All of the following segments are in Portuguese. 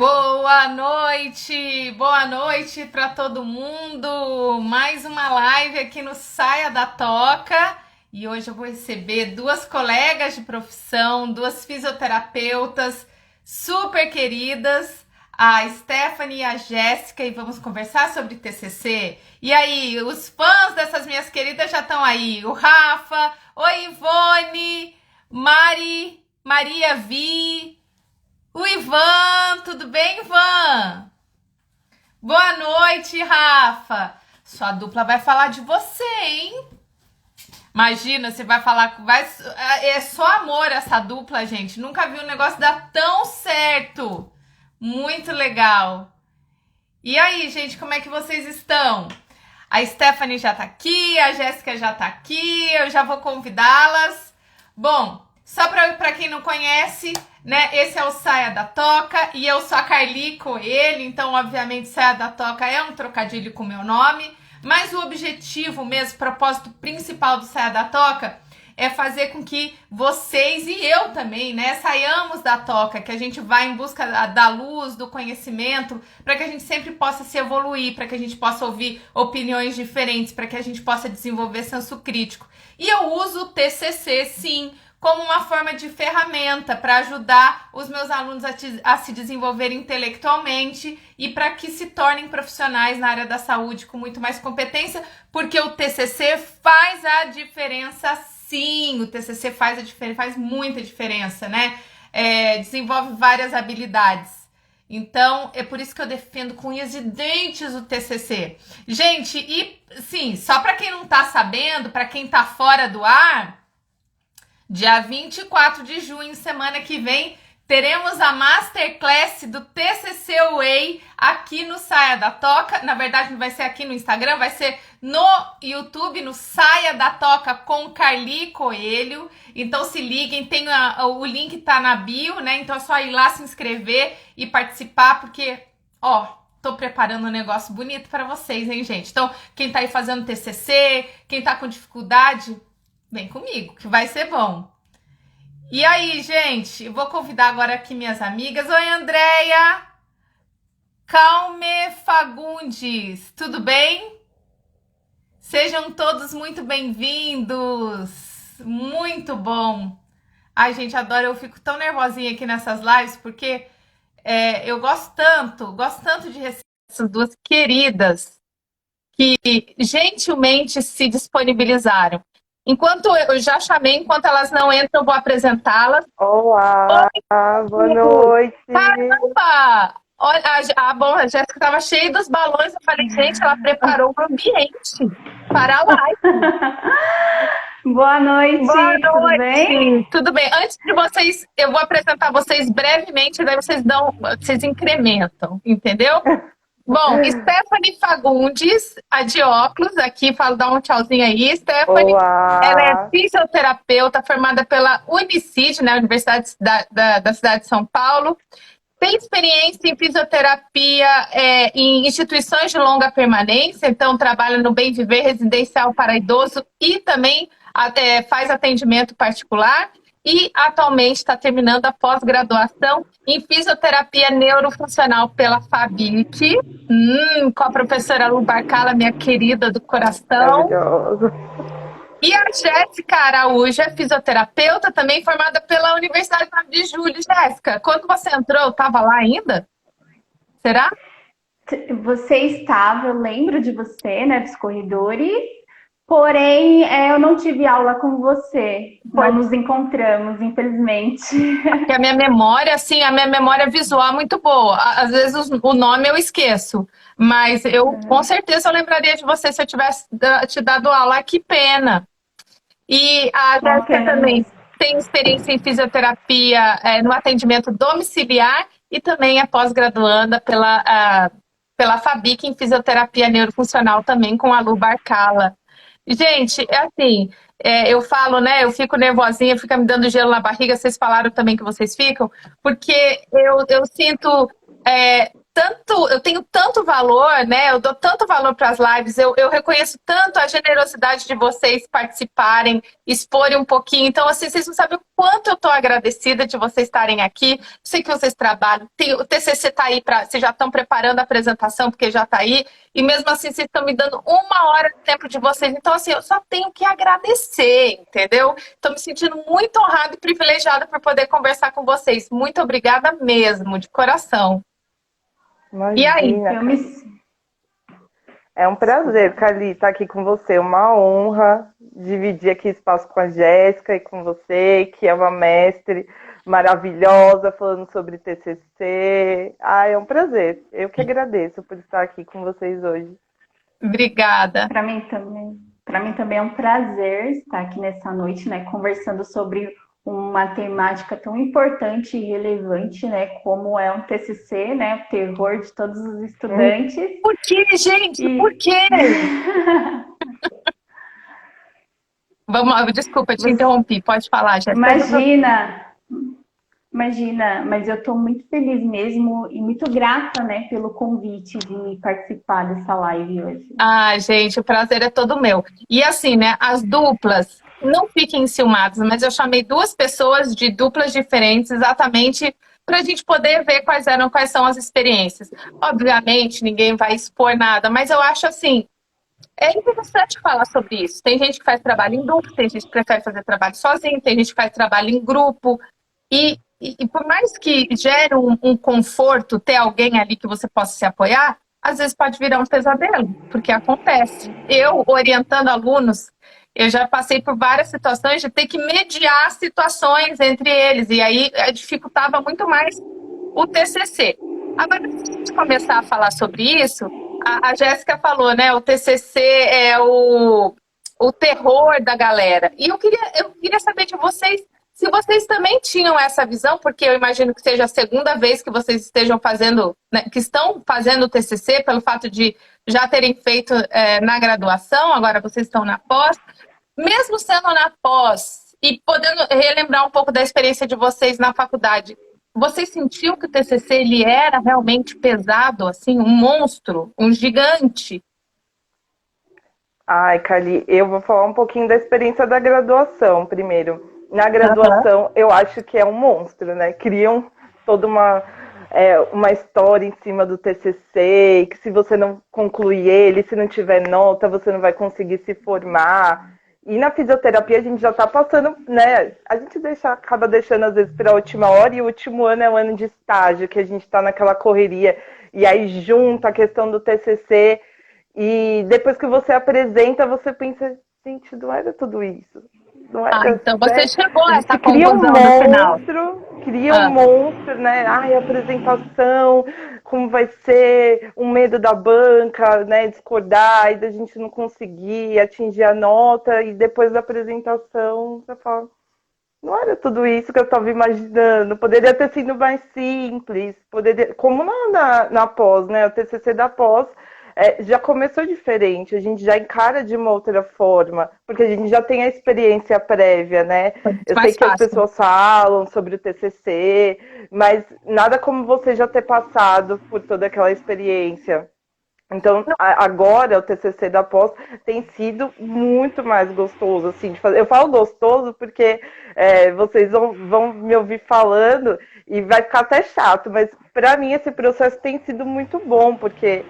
Boa noite para todo mundo. Mais uma live aqui no Saia da Toca. E hoje eu vou receber duas colegas de profissão, duas fisioterapeutas super queridas, a Stephanie e a Jéssica, e vamos conversar sobre TCC. E aí, os fãs dessas minhas queridas já estão aí. O Rafa, oi Ivone, Maria Vi, o Ivan, tudo bem, Ivan? Boa noite, Rafa. Sua dupla vai falar de você, hein? Imagina, você vai falar... é só amor essa dupla, gente. Nunca vi um negócio dar tão certo. Muito legal. E aí, gente, como é que vocês estão? A Stephanie já tá aqui, a Jéssica já tá aqui, eu já vou convidá-las. Bom, só para quem não conhece, né, esse é o Saia da Toca e eu sou a Carli Coelho, então, obviamente, Saia da Toca é um trocadilho com o meu nome, mas o objetivo mesmo, o propósito principal do Saia da Toca é fazer com que vocês e eu também, né, saiamos da toca, que a gente vá em busca da luz, do conhecimento, para que a gente sempre possa se evoluir, para que a gente possa ouvir opiniões diferentes, para que a gente possa desenvolver senso crítico. E eu uso o TCC, sim, como uma forma de ferramenta para ajudar os meus alunos a se desenvolverem intelectualmente e para que se tornem profissionais na área da saúde com muito mais competência, porque o TCC faz a diferença. Sim, o TCC faz a diferença, faz muita diferença, né? Desenvolve várias habilidades. Então, é por isso que eu defendo com unhas e dentes o TCC. Gente, e sim, só para quem não tá sabendo, para quem tá fora do ar, dia 24 de junho, semana que vem, teremos a Masterclass do TCC Way aqui no Saia da Toca. Na verdade, não vai ser aqui no Instagram, vai ser no YouTube, no Saia da Toca com Carli Coelho. Então se liguem, o link tá na bio, né? Então é só ir lá se inscrever e participar, porque, ó, tô preparando um negócio bonito para vocês, hein, gente? Então, quem tá aí fazendo TCC, quem tá com dificuldade, vem comigo, que vai ser bom. E aí, gente, eu vou convidar agora aqui minhas amigas. Oi, Andréia! Calme Fagundes, tudo bem? Sejam todos muito bem-vindos. Muito bom. Ai, gente, adoro. Eu fico tão nervosinha aqui nessas lives, porque eu gosto tanto de receber essas duas queridas que gentilmente se disponibilizaram. Enquanto eu já chamei, enquanto elas não entram, eu vou apresentá-las. Olá, boa noite. Caramba! Olha, a Jéssica estava cheia dos balões. Eu falei, gente, ela preparou o ambiente para a live. Boa noite, tudo bem? Tudo bem. Antes de vocês, eu vou apresentar vocês brevemente, daí vocês incrementam, entendeu? Bom, Stephanie Fagundes, a de óculos, aqui, dá um tchauzinho aí, Stephanie. Olá. Ela é fisioterapeuta formada pela Unicid, né, Universidade da cidade de São Paulo. Tem experiência em fisioterapia em instituições de longa permanência, então trabalha no Bem Viver Residencial para Idoso e também faz atendimento particular. E atualmente está terminando a pós-graduação em fisioterapia neurofuncional pela FABIC, com a professora Lu Barcala, minha querida do coração. Maravilhoso. E a Jéssica Araújo é fisioterapeuta, também formada pela Universidade 9 de Julho. Jéssica, quando você entrou, estava lá ainda? Será? Você estava, eu lembro de você, né, dos corredores. Porém, eu não tive aula com você. Não nos encontramos, infelizmente. Porque a minha memória visual é muito boa. Às vezes o nome eu esqueço. Mas com certeza, eu lembraria de você se eu tivesse te dado aula. Que pena. E a Jéssica também tem experiência em fisioterapia no atendimento domiciliar e também é pós-graduanda pela FABIC em fisioterapia neurofuncional também com a Lu Barcala. Gente, é assim, eu falo, né, eu fico nervosinha, fica me dando gelo na barriga, vocês falaram também que vocês ficam, porque eu sinto eu tenho tanto valor, né? Eu dou tanto valor para as lives, eu reconheço tanto a generosidade de vocês participarem, exporem um pouquinho. Então, assim, vocês não sabem o quanto eu estou agradecida de vocês estarem aqui. Sei que vocês trabalham, o TCC está aí, vocês já estão preparando a apresentação, porque já está aí, e mesmo assim vocês estão me dando 1 hora de tempo de vocês. Então, assim, eu só tenho que agradecer, entendeu? Estou me sentindo muito honrada e privilegiada por poder conversar com vocês. Muito obrigada mesmo, de coração. E aí? Imagina, é um prazer, Cali, estar aqui com você. Uma honra dividir aqui espaço com a Jéssica e com você, que é uma mestre maravilhosa falando sobre TCC. Ah, é um prazer. Eu que agradeço por estar aqui com vocês hoje. Obrigada. Para mim também. Para mim também é um prazer estar aqui nessa noite, né, conversando sobre uma temática tão importante e relevante, né, como é um TCC, né, o terror de todos os estudantes. Por que, gente? Por quê? Vamos, desculpa, te interrompi. Pode falar, Jéssica. Imagina, mas eu estou muito feliz mesmo e muito grata, né, pelo convite de participar dessa live hoje. Ah, gente, o prazer é todo meu. E assim, né, as duplas, não fiquem enciumadas, mas eu chamei 2 pessoas de duplas diferentes exatamente para a gente poder ver quais são as experiências. Obviamente, ninguém vai expor nada, mas eu acho assim, é interessante falar sobre isso. Tem gente que faz trabalho em duplo, tem gente que prefere fazer trabalho sozinho, tem gente que faz trabalho em grupo. E por mais que gere um conforto ter alguém ali que você possa se apoiar, às vezes pode virar um pesadelo, porque acontece. Eu, orientando alunos, eu já passei por várias situações de ter que mediar situações entre eles, e aí dificultava muito mais o TCC. Agora, se a gente começar a falar sobre isso, a Jéssica falou, né? O TCC é o terror da galera. E eu queria saber de vocês, se vocês também tinham essa visão, porque eu imagino que seja a segunda vez que vocês estejam fazendo, né, que estão fazendo o TCC, pelo fato de já terem feito na graduação, agora vocês estão na pós. Mesmo sendo na pós e podendo relembrar um pouco da experiência de vocês na faculdade, vocês sentiam que o TCC ele era realmente pesado, assim, um monstro, um gigante? Ai, Cali, eu vou falar um pouquinho da experiência da graduação primeiro. Na graduação, eu acho que é um monstro, né? Criam toda uma história em cima do TCC, que se você não concluir ele, se não tiver nota, você não vai conseguir se formar. E na fisioterapia a gente já está passando, né? A gente acaba deixando às vezes para a última hora, e o último ano é o ano de estágio, que a gente está naquela correria. E aí junta a questão do TCC, e depois que você apresenta, você pensa, gente, não era tudo isso. Então você chegou a essa cria conclusão no final. Cria um monstro, né? Ai, apresentação, como vai ser, um medo da banca, né? Discordar e da gente não conseguir atingir a nota, e depois da apresentação você fala, não era tudo isso que eu estava imaginando, poderia ter sido mais simples, como na pós, né? O TCC da pós já começou diferente, a gente já encara de uma outra forma, porque a gente já tem a experiência prévia, né? Eu sei que as pessoas falam sobre o TCC, mas nada como você já ter passado por toda aquela experiência. Então, agora o TCC da pós tem sido muito mais gostoso, assim, de fazer. Eu falo gostoso porque vocês vão me ouvir falando e vai ficar até chato, mas para mim esse processo tem sido muito bom, porque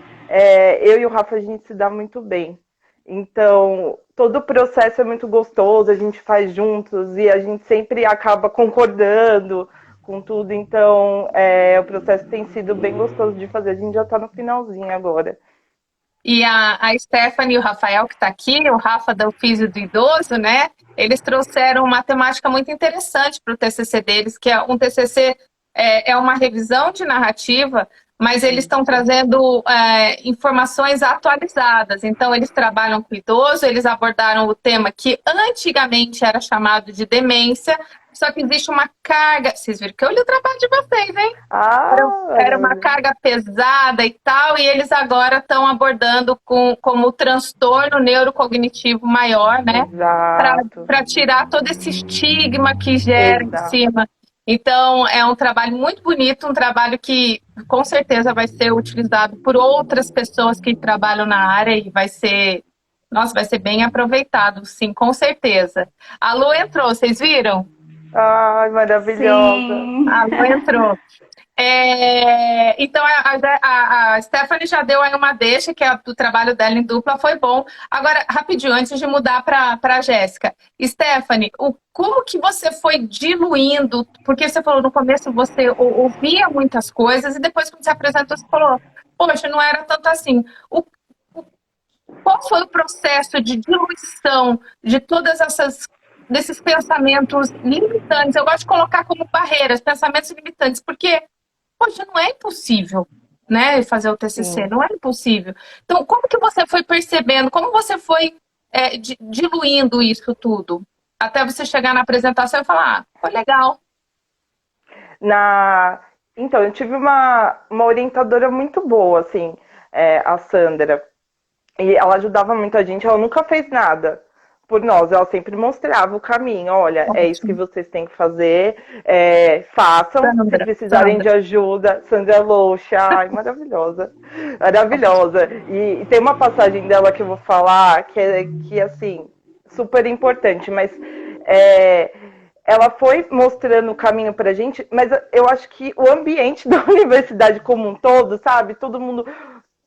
eu e o Rafa, a gente se dá muito bem. Então, todo o processo é muito gostoso, a gente faz juntos e a gente sempre acaba concordando com tudo. Então, o processo tem sido bem gostoso de fazer. A gente já está no finalzinho agora. E a Stephanie e o Rafael, que está aqui, o Rafa do Físio do Idoso, né? Eles trouxeram uma temática muito interessante para o TCC deles, que é um TCC, é uma revisão de narrativa, mas eles estão trazendo informações atualizadas. Então, eles trabalham com idoso, eles abordaram o tema que antigamente era chamado de demência, só que existe uma carga... Vocês viram que eu li o trabalho de vocês, hein? Era uma carga pesada e tal, e eles agora estão abordando como transtorno neurocognitivo maior, né? Para tirar todo esse estigma que gera em cima. Então, é um trabalho muito bonito, um trabalho que com certeza vai ser utilizado por outras pessoas que trabalham na área e vai ser, nossa, vai ser bem aproveitado, sim, com certeza. A Lu entrou, vocês viram? Ai, maravilhosa. A Lu Sim. entrou. Então a Stephanie já deu aí uma deixa, que é do trabalho dela em dupla, foi bom. Agora, rapidinho, antes de mudar para a Jéssica. Stephanie, como que você foi diluindo? Porque você falou no começo, você ouvia muitas coisas e depois quando você apresentou, você falou, poxa, não era tanto assim. Qual foi o processo de diluição de todas essas desses pensamentos limitantes? Eu gosto de colocar como barreiras, pensamentos limitantes, porque poxa, não é impossível, né, fazer o TCC, Sim. não é impossível. Então, como que você foi percebendo, como você foi diluindo isso tudo? Até você chegar na apresentação e falar, foi legal. Na... Então, eu tive uma orientadora muito boa, assim, a Sandra. E ela ajudava muito a gente, ela nunca fez nada por nós, ela sempre mostrava o caminho, olha, é isso que Ótimo. vocês têm que fazer, façam, se precisarem de Sandra. ajuda, Sandra Loucha, ai, maravilhosa, maravilhosa. E tem uma passagem dela que eu vou falar, que assim, super importante, mas é, ela foi mostrando o caminho pra gente, mas eu acho que o ambiente da universidade como um todo, sabe, todo mundo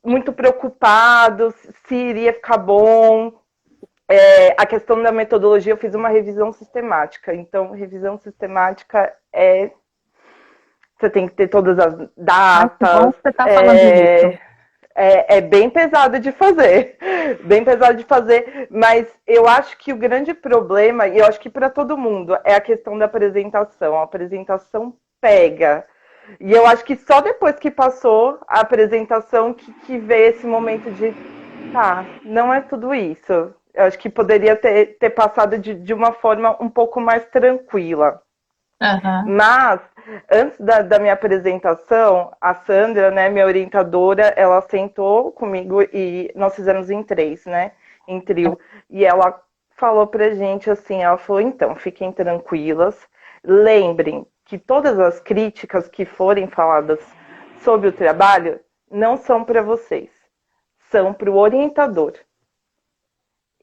muito preocupado se iria ficar bom. A questão da metodologia, eu fiz uma revisão sistemática. Então, revisão sistemática você tem que ter todas as Ai, que bom datas. que você está falando isso. É bem pesado de fazer. Bem pesado de fazer. Mas eu acho que o grande problema, e eu acho que para todo mundo, é a questão da apresentação. A apresentação pega. E eu acho que só depois que passou a apresentação que veio esse momento de tá, não é tudo isso. Eu acho que poderia ter passado de uma forma um pouco mais tranquila. Uhum. Mas, antes da minha apresentação, a Sandra, né, minha orientadora, ela sentou comigo e nós fizemos em 3, né, em trio. E ela falou pra gente assim, ela falou, então, fiquem tranquilas, lembrem que todas as críticas que forem faladas sobre o trabalho não são para vocês, são para o orientador.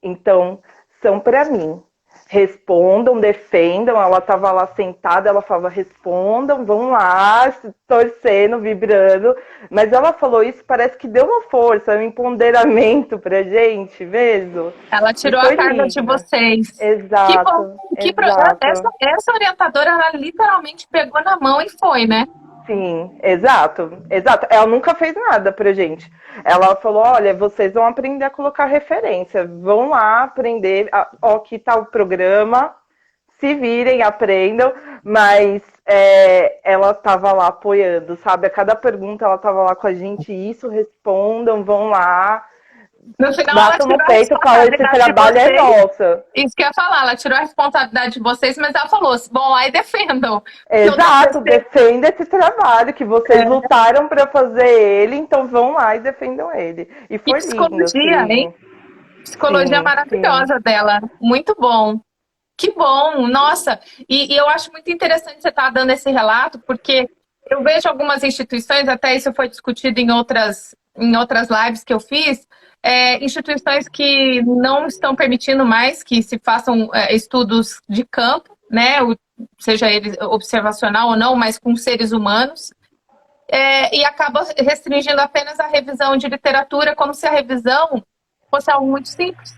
Então, são para mim. Respondam, defendam. Ela estava lá sentada, ela falava, respondam, vão lá, torcendo, vibrando. Mas ela falou isso, parece que deu uma força, um empoderamento pra gente mesmo. Ela E tirou a foi carga de lindo. vocês. Que bom. Exato, Essa, exato. essa orientadora, ela literalmente pegou na mão e foi, né? Sim, exato, exato. Ela nunca fez nada pra gente. Ela falou, olha, vocês vão aprender a colocar referência, vão lá aprender, ó, aqui tá o programa, se virem, aprendam, mas ela estava lá apoiando, sabe? A cada pergunta ela estava lá com a gente, isso, respondam, vão lá, No final, ela batam no tirou a peito e falam, esse responsabilidade de trabalho é vocês. nosso. Isso que eu ia falar, ela tirou a responsabilidade de vocês, mas ela falou: vão lá e defendam. Exato, defenda esse trabalho que vocês lutaram para fazer ele, então vão lá e defendam ele. E Que foi lindo, psicologia, hein? assim. Psicologia Sim, sim. maravilhosa dela. Muito bom. Que bom, nossa. E eu acho muito interessante você estar dando esse relato, porque eu vejo algumas instituições, até isso foi discutido em outras lives que eu fiz, instituições que não estão permitindo mais que se façam estudos de campo, né? Seja ele observacional ou não, mas com seres humanos. E acaba restringindo apenas a revisão de literatura, como se a revisão fosse algo muito simples.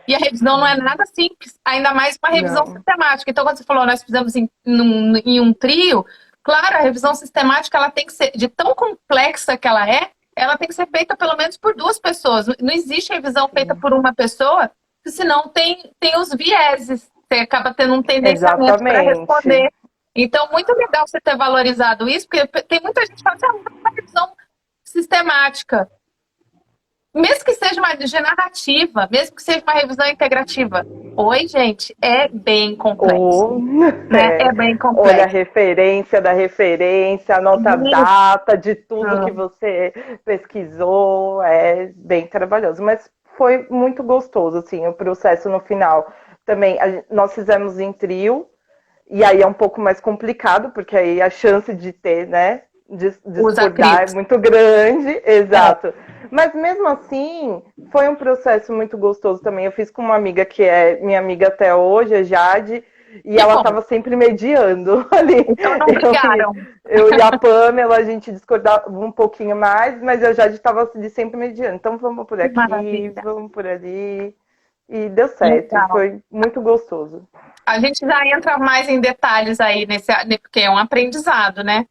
E a revisão não é nada simples, ainda mais uma revisão Não. sistemática. Então, quando você falou, nós fizemos em um trio, claro, a revisão sistemática ela tem que ser, de tão complexa que ela tem que ser feita pelo menos por 2 pessoas. Não existe revisão feita por uma pessoa, senão tem os vieses. Você acaba tendo um tendenciamento para Exatamente. responder. Então, muito legal você ter valorizado isso, porque tem muita gente que fala assim, uma revisão sistemática. Mesmo que seja uma de narrativa, mesmo que seja uma revisão integrativa. Oi, gente, é bem complexo. Né? É bem complexo. Olha a referência da referência, anota a data de tudo que você pesquisou. É bem trabalhoso, mas foi muito gostoso, assim, o processo no final. Também, nós fizemos em trio, e aí é um pouco mais complicado, porque aí a chance de ter, né, Os discordar atritos. é muito grande, exato. Mas mesmo assim, foi um processo muito gostoso também. Eu fiz com uma amiga que é minha amiga até hoje, a Jade, e Que ela bom. estava sempre mediando ali. Então não brigaram. Eu e a Pamela, a gente discordava um pouquinho mais, mas a Jade estava sempre mediando. Então vamos por Que aqui, maravilha. vamos por ali. E deu certo, e Legal. foi muito gostoso. A gente já entra mais em detalhes aí porque é um aprendizado, né?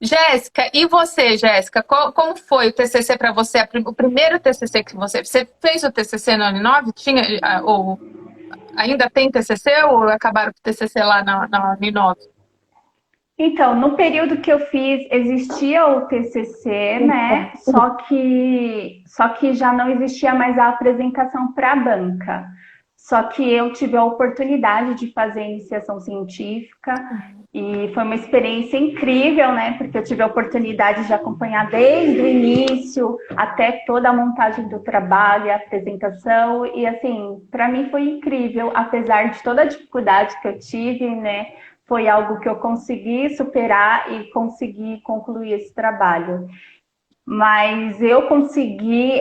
Jéssica, e você, Jéssica? Como foi o TCC para você? O primeiro TCC que você fez o TCC na Uninove? Tinha ou ainda tem TCC ou acabaram com o TCC lá na Uninove? Então, no período que eu fiz, existia o TCC, né? Só que já não existia mais a apresentação para a banca. Só que eu tive a oportunidade de fazer iniciação científica e foi uma experiência incrível, né? Porque eu tive a oportunidade de acompanhar desde o início até toda a montagem do trabalho e a apresentação. E assim, para mim foi incrível, apesar de toda a dificuldade que eu tive, né? Foi algo que eu consegui superar e consegui concluir esse trabalho. Mas eu consegui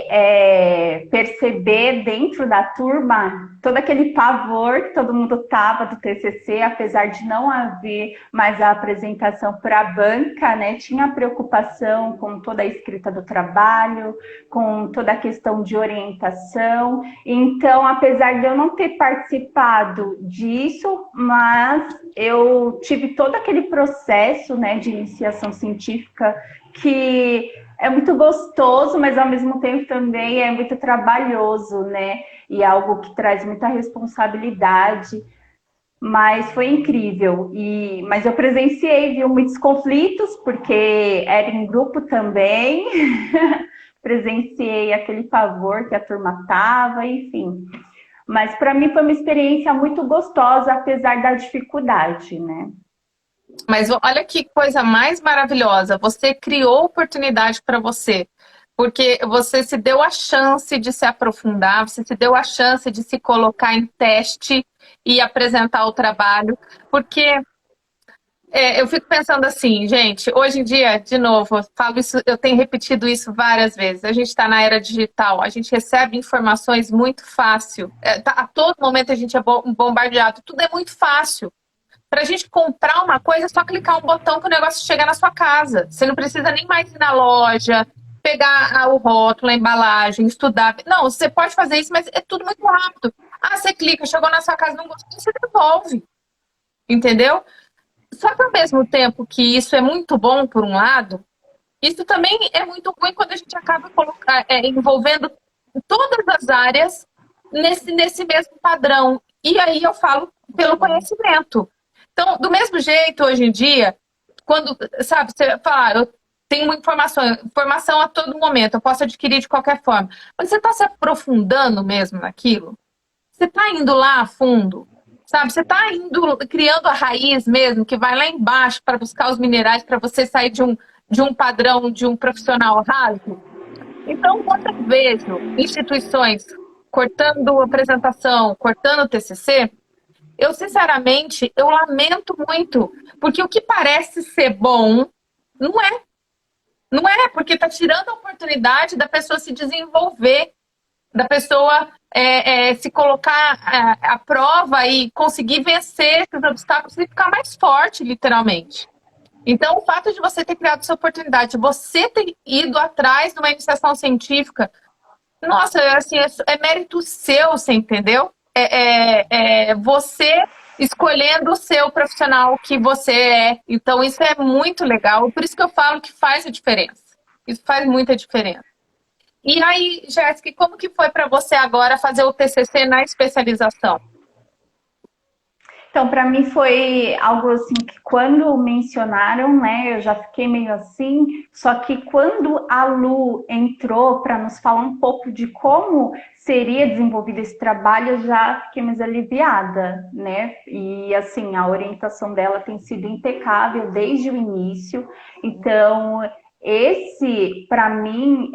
perceber dentro da turma todo aquele pavor que todo mundo tava do TCC, apesar de não haver mais a apresentação para a banca, né? Tinha preocupação com toda a escrita do trabalho, com toda a questão de orientação. Então, apesar de eu não ter participado disso, mas eu tive todo aquele processo, né, de iniciação científica que é muito gostoso, mas ao mesmo tempo também é muito trabalhoso, né? E é algo que traz muita responsabilidade. Mas foi incrível. Mas eu presenciei, viu, muitos conflitos, porque era em grupo também. Presenciei aquele pavor que a turma tava, enfim. Mas para mim foi uma experiência muito gostosa, apesar da dificuldade, né? Mas olha que coisa mais maravilhosa. Você criou oportunidade para você, porque você se deu a chance de se aprofundar, você se deu a chance de se colocar em teste e apresentar o trabalho. Porque eu fico pensando assim, gente, hoje em dia, de novo, eu falo isso, eu tenho repetido isso várias vezes. A gente está na era digital, a gente recebe informações muito fácil. A todo momento a gente é bombardeado, tudo é muito fácil. Para a gente comprar uma coisa, é só clicar um botão que o negócio chega na sua casa. Você não precisa nem mais ir na loja, pegar o rótulo, a embalagem, estudar. Não, você pode fazer isso, mas é tudo muito rápido. Ah, você clica, chegou na sua casa, não gostou, você devolve. Entendeu? Só que ao mesmo tempo que isso é muito bom por um lado, isso também é muito ruim quando a gente acaba envolvendo todas as áreas nesse mesmo padrão. E aí eu falo pelo conhecimento. Então, do mesmo jeito, hoje em dia, quando, sabe, você fala, eu tenho uma informação a todo momento, eu posso adquirir de qualquer forma. Mas você está se aprofundando mesmo naquilo? Você está indo lá a fundo? Sabe, você está criando a raiz mesmo, que vai lá embaixo para buscar os minerais, para você sair de um padrão, de um profissional raso? Então, quando eu vejo instituições cortando apresentação, cortando TCC, eu, sinceramente, eu lamento muito, porque o que parece ser bom, não é. Não é, porque está tirando a oportunidade da pessoa se desenvolver, da pessoa se colocar à prova e conseguir vencer esses obstáculos e ficar mais forte, literalmente. Então, o fato de você ter criado essa oportunidade, você ter ido atrás de uma iniciação científica, nossa, assim, é mérito seu, você entendeu? Você escolhendo o seu profissional que você é. Então, isso é muito legal. Por isso que eu falo que faz a diferença. Isso faz muita diferença. E aí, Jéssica, como que foi para você agora fazer o TCC na especialização? Então, para mim foi algo assim que quando mencionaram, né, eu já fiquei meio assim, só que quando a Lu entrou para nos falar um pouco de como seria desenvolvido esse trabalho, eu já fiquei mais aliviada, né? E assim, a orientação dela tem sido impecável desde o início, então esse, para mim,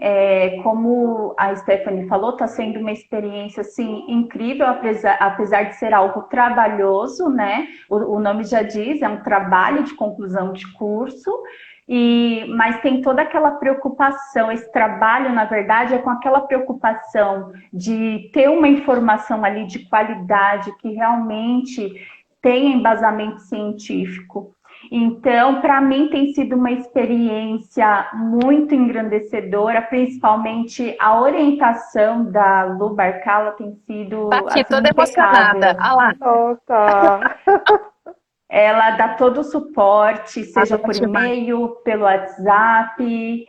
como a Stephanie falou, está sendo uma experiência assim, incrível, apesar de ser algo trabalhoso, né? O nome já diz, é um trabalho de conclusão de curso. Mas tem toda aquela preocupação, esse trabalho, na verdade, é com aquela preocupação de ter uma informação ali de qualidade que realmente tenha embasamento científico. Então, para mim tem sido uma experiência muito engrandecedora, principalmente a orientação da Lu Barcala tem sido Tá aqui, assim, toda emocionada. impecável. Ah lá. Nossa. Ela dá todo o suporte, seja por Demais. e-mail, pelo WhatsApp,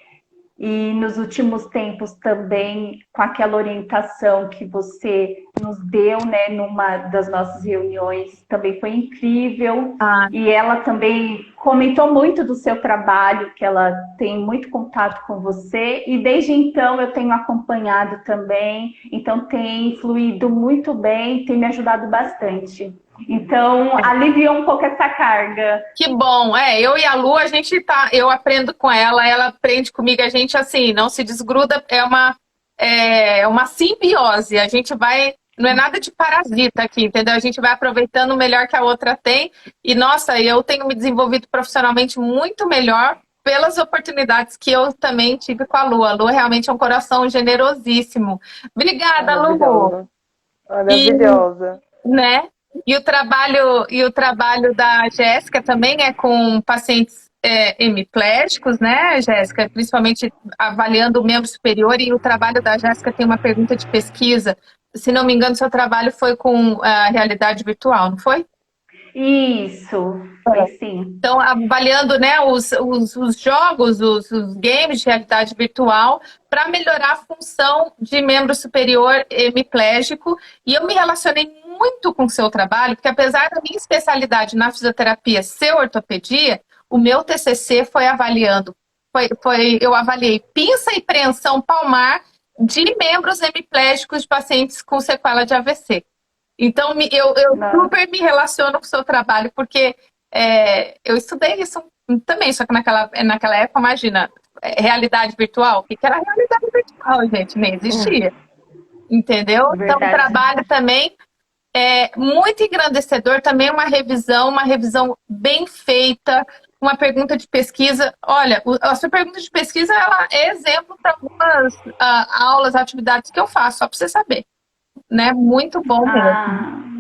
e nos últimos tempos também com aquela orientação que você nos deu, né, numa das nossas reuniões, também foi incrível. Ah, E ela também comentou muito do seu trabalho, que ela tem muito contato com você, e desde então eu tenho acompanhado também, então tem fluído muito bem, tem me ajudado bastante. Então, aliviou um pouco essa carga. que bom. Eu e a Lu, a gente tá, eu aprendo com ela aprende comigo, a gente assim, não se desgruda, é uma simbiose. A gente vai, não é nada de parasita aqui, entendeu? A gente vai aproveitando o melhor que a outra tem. E nossa, eu tenho me desenvolvido profissionalmente muito melhor pelas oportunidades que eu também tive com a Lu. A Lu realmente é um coração generosíssimo. Obrigada, Lu. Maravilhosa. Maravilhosa. Né? E o trabalho da Jéssica também é com pacientes hemiplégicos, né, Jéssica? Principalmente avaliando o membro superior. E o trabalho da Jéssica tem uma pergunta de pesquisa. Se não me engano, seu trabalho foi com a realidade virtual, não foi? Isso, foi sim. Então, avaliando, né, os jogos, os games de realidade virtual para melhorar a função de membro superior hemiplégico. E eu me relacionei muito com o seu trabalho, porque apesar da minha especialidade na fisioterapia ser ortopedia, o meu TCC foi avaliando, eu avaliei pinça e preensão palmar de membros hemiplégicos de pacientes com sequela de AVC. Então, eu super me relaciono com o seu trabalho, porque eu estudei isso também, só que naquela época, imagina, realidade virtual, o que era realidade virtual, gente? Nem existia. Entendeu? Verdade. Então, o trabalho também é muito engrandecedor, também uma revisão bem feita, uma pergunta de pesquisa. Olha, a sua pergunta de pesquisa ela é exemplo para algumas aulas, atividades que eu faço, só para você saber. Né? Muito bom mesmo.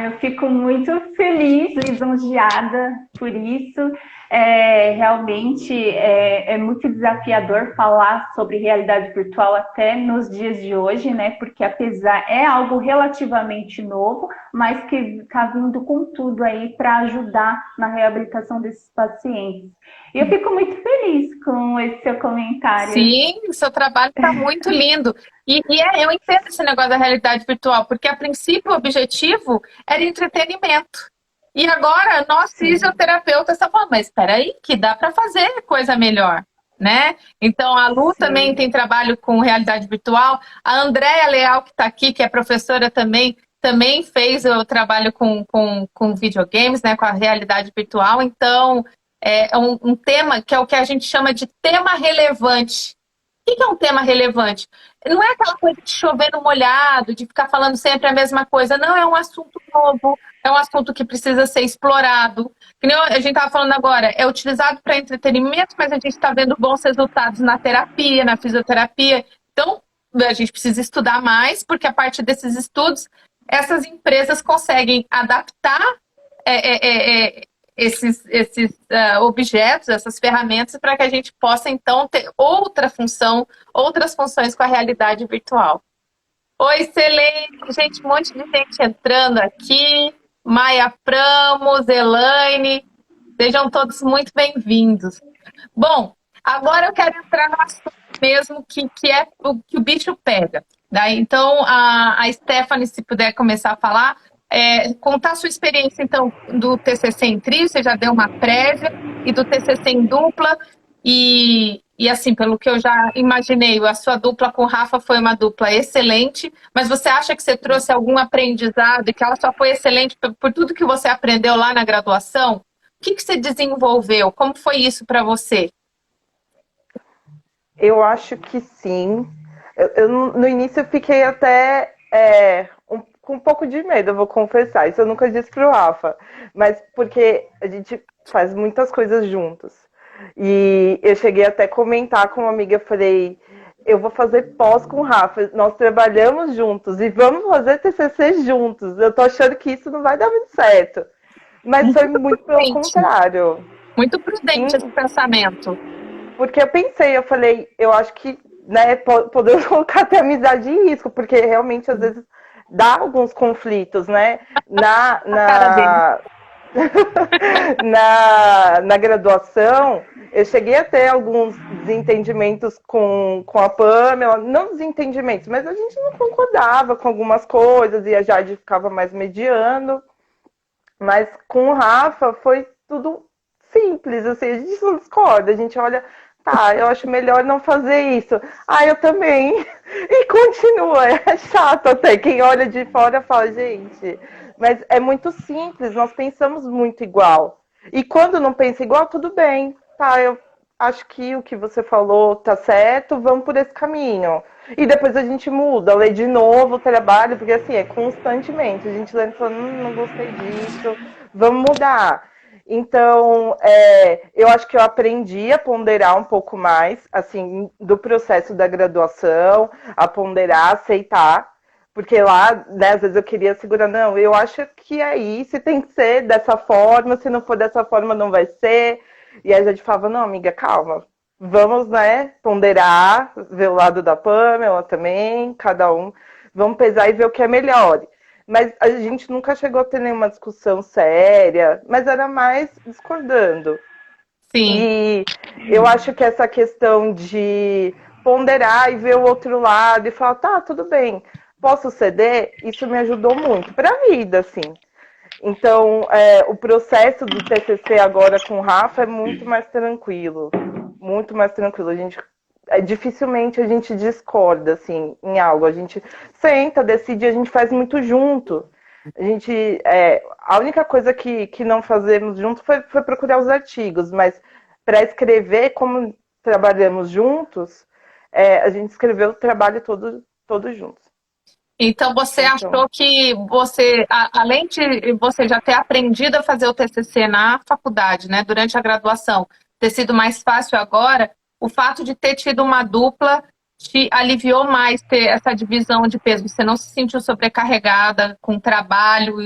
Eu fico muito feliz, lisonjeada por isso. Realmente é muito desafiador falar sobre realidade virtual até nos dias de hoje, né? Porque apesar é algo relativamente novo, mas que está vindo com tudo aí para ajudar na reabilitação desses pacientes. E eu fico muito feliz com esse seu comentário. Sim, o seu trabalho está muito lindo. Eu entendo esse negócio da realidade virtual, porque a princípio o objetivo era entretenimento. E agora nós fisioterapeutas estamos falando, mas espera aí, que dá para fazer coisa melhor, né? Então a Lu também tem trabalho com realidade virtual. A Andréia Leal, que está aqui, que é professora também fez o trabalho com videogames, né? Com a realidade virtual. Então é um tema que é o que a gente chama de tema relevante. O que é um tema relevante? Não é aquela coisa de chover no molhado, de ficar falando sempre a mesma coisa. Não, é um assunto novo, é um assunto que precisa ser explorado. Que nem a gente estava falando agora, é utilizado para entretenimento, mas a gente está vendo bons resultados na terapia, na fisioterapia. Então, a gente precisa estudar mais, porque a partir desses estudos, essas empresas conseguem adaptar esses objetos, essas ferramentas, para que a gente possa, então, ter outras funções com a realidade virtual. Oi, Selene! Gente, um monte de gente entrando aqui. Maia Pramos, Elaine, sejam todos muito bem-vindos. Bom, agora eu quero entrar no assunto mesmo, que é o que o bicho pega. Daí, então, a Stephanie, se puder começar a falar, contar a sua experiência, então, do TCC em trio, você já deu uma prévia, e do TCC em dupla, e assim, pelo que eu já imaginei, a sua dupla com o Rafa foi uma dupla excelente, mas você acha que você trouxe algum aprendizado e que ela só foi excelente por tudo que você aprendeu lá na graduação? O que você desenvolveu? Como foi isso para você? Eu acho que sim. No início eu fiquei até com um pouco de medo, eu vou confessar. Isso eu nunca disse pro Rafa. Mas porque a gente faz muitas coisas juntos. E eu cheguei até a comentar com uma amiga, eu falei, eu vou fazer pós com o Rafa, nós trabalhamos juntos e vamos fazer TCC juntos. Eu tô achando que isso não vai dar muito certo. Mas foi muito pelo contrário. Muito prudente esse pensamento. Porque eu pensei, eu falei, eu acho que, né, podemos colocar até amizade em risco, porque realmente às vezes dá alguns conflitos, né? Na graduação, eu cheguei a ter alguns desentendimentos com a Pamela, não desentendimentos, mas a gente não concordava com algumas coisas e a Jade ficava mais mediando. Mas com o Rafa foi tudo simples, assim, a gente não discorda, a gente olha, tá, eu acho melhor não fazer isso. Ah, eu também. E continua, é chato até. Quem olha de fora fala, gente, mas é muito simples, nós pensamos muito igual. E quando não pensa igual, tudo bem, tá, eu acho que o que você falou tá certo, vamos por esse caminho. E depois a gente muda, lê de novo o trabalho, porque assim, é constantemente. A gente lê e fala, não gostei disso, vamos mudar. Então, eu acho que eu aprendi a ponderar um pouco mais, assim, do processo da graduação, a ponderar, aceitar, porque lá, né, às vezes eu queria segurar, não, eu acho que é isso, tem que ser dessa forma, se não for dessa forma não vai ser. E aí a gente falava, não, amiga, calma, vamos, né, ponderar, ver o lado da Pamela também, cada um, vamos pesar e ver o que é melhor. Mas a gente nunca chegou a ter nenhuma discussão séria, mas era mais discordando. Sim. E eu acho que essa questão de ponderar e ver o outro lado e falar, tá, tudo bem, posso ceder? Isso me ajudou muito para a vida, assim. Então, o processo do TCC agora com o Rafa é muito mais tranquilo. Muito mais tranquilo. Dificilmente a gente discorda, assim, em algo. A gente senta, decide, a gente faz muito junto. A única coisa que não fazemos junto foi procurar os artigos, mas para escrever, como trabalhamos juntos, a gente escreveu o trabalho todo juntos. Então, você achou que você, além de você já ter aprendido a fazer o TCC na faculdade, né, durante a graduação, ter sido mais fácil agora, o fato de ter tido uma dupla te aliviou mais ter essa divisão de peso? Você não se sentiu sobrecarregada com trabalho,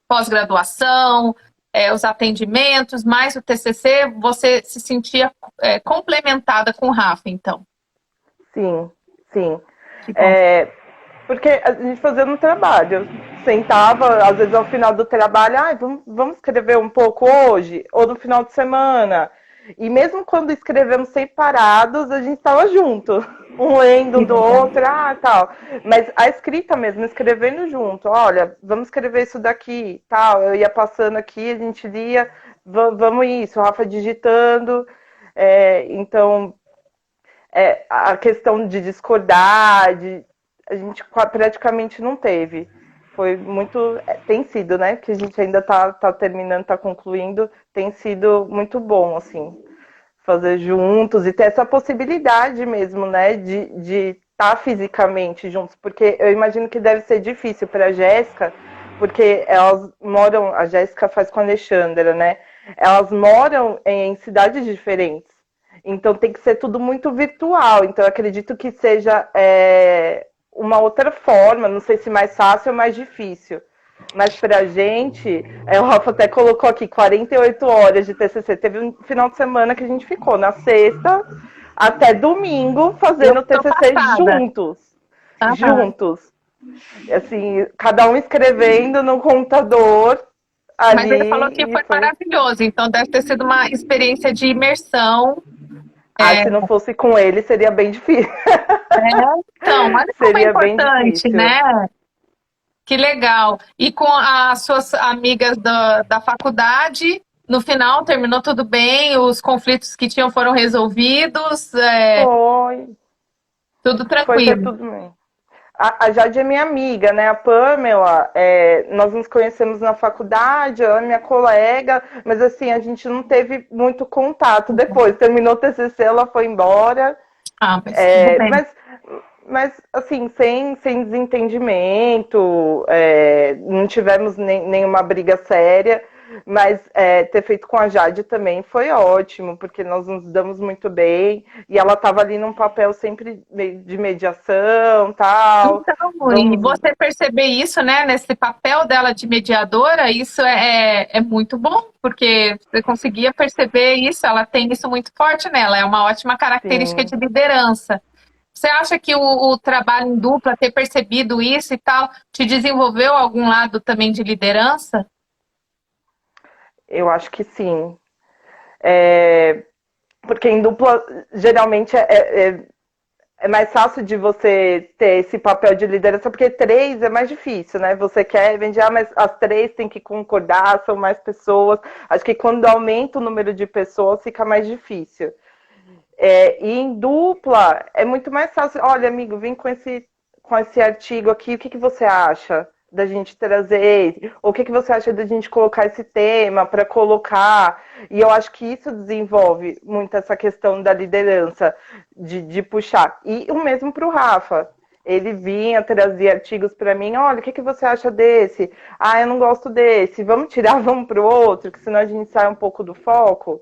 pós-graduação, os atendimentos, mais o TCC, você se sentia complementada com o Rafa, então? Sim, sim. Porque a gente fazia no trabalho, sentava, às vezes ao final do trabalho, vamos escrever um pouco hoje, ou no final de semana. E mesmo quando escrevemos separados, a gente estava junto, um lendo do outro, tal. Mas a escrita mesmo, escrevendo junto, olha, vamos escrever isso daqui, tal. Eu ia passando aqui, a gente lia, vamos isso, o Rafa digitando. Então, a questão de discordar, a gente praticamente não teve. Foi muito. Tem sido, né? Que a gente ainda tá terminando, tá concluindo. Tem sido muito bom, assim, fazer juntos e ter essa possibilidade mesmo, né? De estar fisicamente juntos. Porque eu imagino que deve ser difícil para a Jéssica, porque elas moram. A Jéssica faz com a Alexandra, né? Elas moram em cidades diferentes. Então tem que ser tudo muito virtual. Então eu acredito que seja. Uma outra forma, não sei se mais fácil ou mais difícil. Mas pra gente, o Rafa até colocou aqui 48 horas de TCC. Teve um final de semana que a gente ficou na sexta até domingo fazendo o TCC juntos. Juntos. Assim, cada um escrevendo no computador. Ali, mas ele falou que foi maravilhoso, então deve ter sido uma experiência de imersão. Se não fosse com ele, seria bem difícil. Então, olha como é importante, né? Que legal. E com as suas amigas da faculdade, no final terminou tudo bem? Os conflitos que tinham foram resolvidos? Foi. Tudo tranquilo. Foi tudo bem. A Jade é minha amiga, né? A Pamela, nós nos conhecemos na faculdade, ela é minha colega, mas assim, a gente não teve muito contato depois. Terminou o TCC, ela foi embora. Mas assim, sem desentendimento, não tivemos nenhuma briga séria. Mas ter feito com a Jade também foi ótimo, porque nós nos damos muito bem, e ela estava ali num papel sempre de mediação, tal. Então, e você perceber isso, né, nesse papel dela de mediadora, isso é muito bom, porque você conseguia perceber isso, ela tem isso muito forte nela, é uma ótima característica Sim. de liderança. Você acha que o trabalho em dupla, ter percebido isso e tal, te desenvolveu algum lado também de liderança? Eu acho que sim. Porque em dupla, geralmente, é mais fácil de você ter esse papel de liderança, porque três é mais difícil, né? Você quer vender, mas as três têm que concordar, são mais pessoas. Acho que quando aumenta o número de pessoas, fica mais difícil. E em dupla, é muito mais fácil. Olha, amigo, vem com esse artigo aqui, o que você acha da gente trazer? Ou o que você acha da gente colocar esse tema para colocar? E eu acho que isso desenvolve muito essa questão da liderança, de puxar. E o mesmo para o Rafa. Ele vinha trazer artigos para mim, olha, o que você acha desse? Ah, eu não gosto desse. Vamos tirar, vamos para o outro, que senão a gente sai um pouco do foco.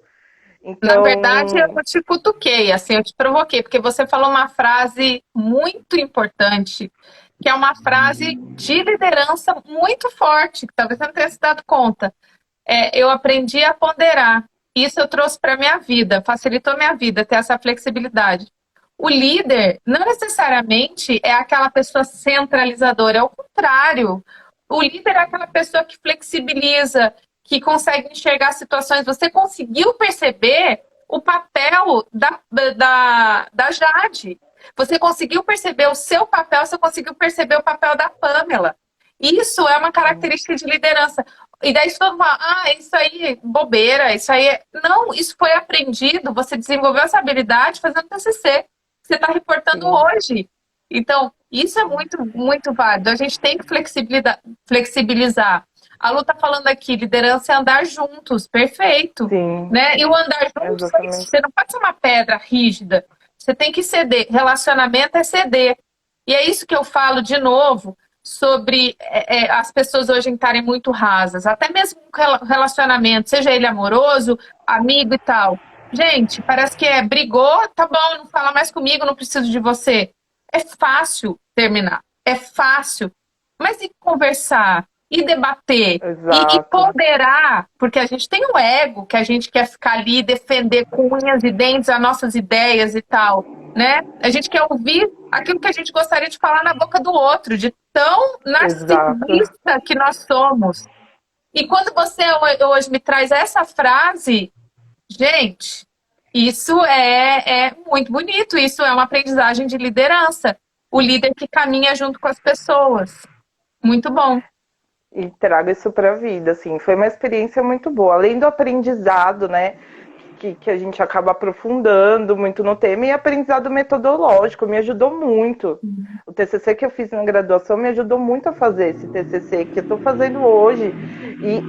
Na Então, verdade, eu te cutuquei, assim, eu te provoquei, porque você falou uma frase muito importante, que é uma frase de liderança muito forte, que talvez você não tenha se dado conta. Eu aprendi a ponderar. Isso eu trouxe para a minha vida, facilitou minha vida ter essa flexibilidade. O líder não necessariamente é aquela pessoa centralizadora, é o contrário. O líder é aquela pessoa que flexibiliza, que consegue enxergar situações. Você conseguiu perceber o papel da Jade. Você conseguiu perceber o seu papel, você conseguiu perceber o papel da Pamela. Isso é uma característica de liderança. E daí todo mundo fala, isso aí, bobeira, isso aí... Não, isso foi aprendido, você desenvolveu essa habilidade fazendo TCC. Você está reportando hoje. Então, isso é muito, muito válido. A gente tem que flexibilizar. A Lu está falando aqui, liderança é andar juntos, perfeito. sim. Né? E o andar juntos, Exatamente. você não pode ser uma pedra rígida. Você tem que ceder. Relacionamento é ceder. E é isso que eu falo de novo sobre as pessoas hoje estarem muito rasas. Até mesmo relacionamento, seja ele amoroso, amigo e tal. Gente, parece que brigou, tá bom, não fala mais comigo, não preciso de você. É fácil terminar, é fácil. Mas e conversar, e debater, e ponderar, porque a gente tem um ego, que a gente quer ficar ali e defender com unhas e dentes as nossas ideias e tal, né? A gente quer ouvir aquilo que a gente gostaria de falar na boca do outro, de tão narcisista que nós somos. E quando você hoje me traz essa frase... Gente, isso é muito bonito, isso é uma aprendizagem de liderança. O líder que caminha junto com as pessoas. Muito bom. E trago isso para a vida, assim. Foi uma experiência muito boa. Além do aprendizado, né, que a gente acaba aprofundando muito no tema, e aprendizado metodológico, me ajudou muito. O TCC que eu fiz na graduação me ajudou muito a fazer esse TCC que eu estou fazendo hoje.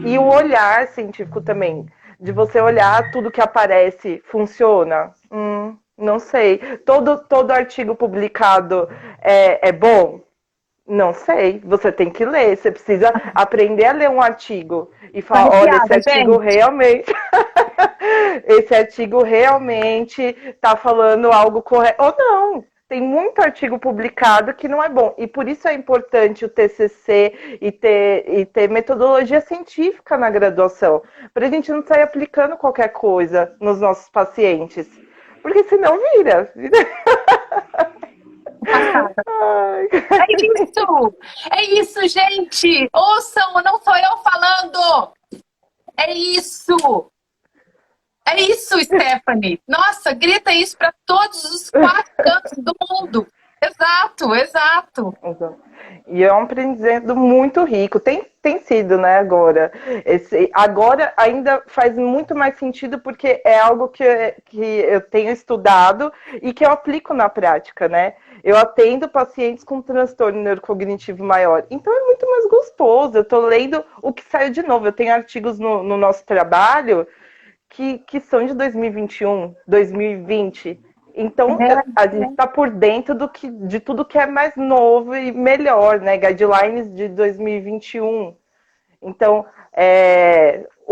E o olhar científico também. De você olhar tudo que aparece, funciona? Não sei. Todo artigo publicado é bom? Não sei. Você tem que ler. Você precisa aprender a ler um artigo e falar, olha, esse artigo realmente... esse artigo realmente está falando algo correto. Ou não. Tem muito artigo publicado que não é bom. E por isso é importante o TCC e ter metodologia científica na graduação. Para a gente não sair aplicando qualquer coisa nos nossos pacientes. Porque senão vira. É isso, gente. Ouçam, não sou eu falando. É isso. É isso, Stephanie. Nossa, grita isso para todos os 4 cantos do mundo. Exato, exato. E é um aprendizado muito rico. Tem sido, né, agora. Agora ainda faz muito mais sentido porque é algo que eu tenho estudado e que eu aplico na prática, né? Eu atendo pacientes com transtorno neurocognitivo maior. Então é muito mais gostoso. Eu estou lendo o que saiu de novo. Eu tenho artigos no nosso trabalho que são de 2021, 2020. Então, a gente está por dentro de tudo que é mais novo e melhor, né? Guidelines de 2021. Então,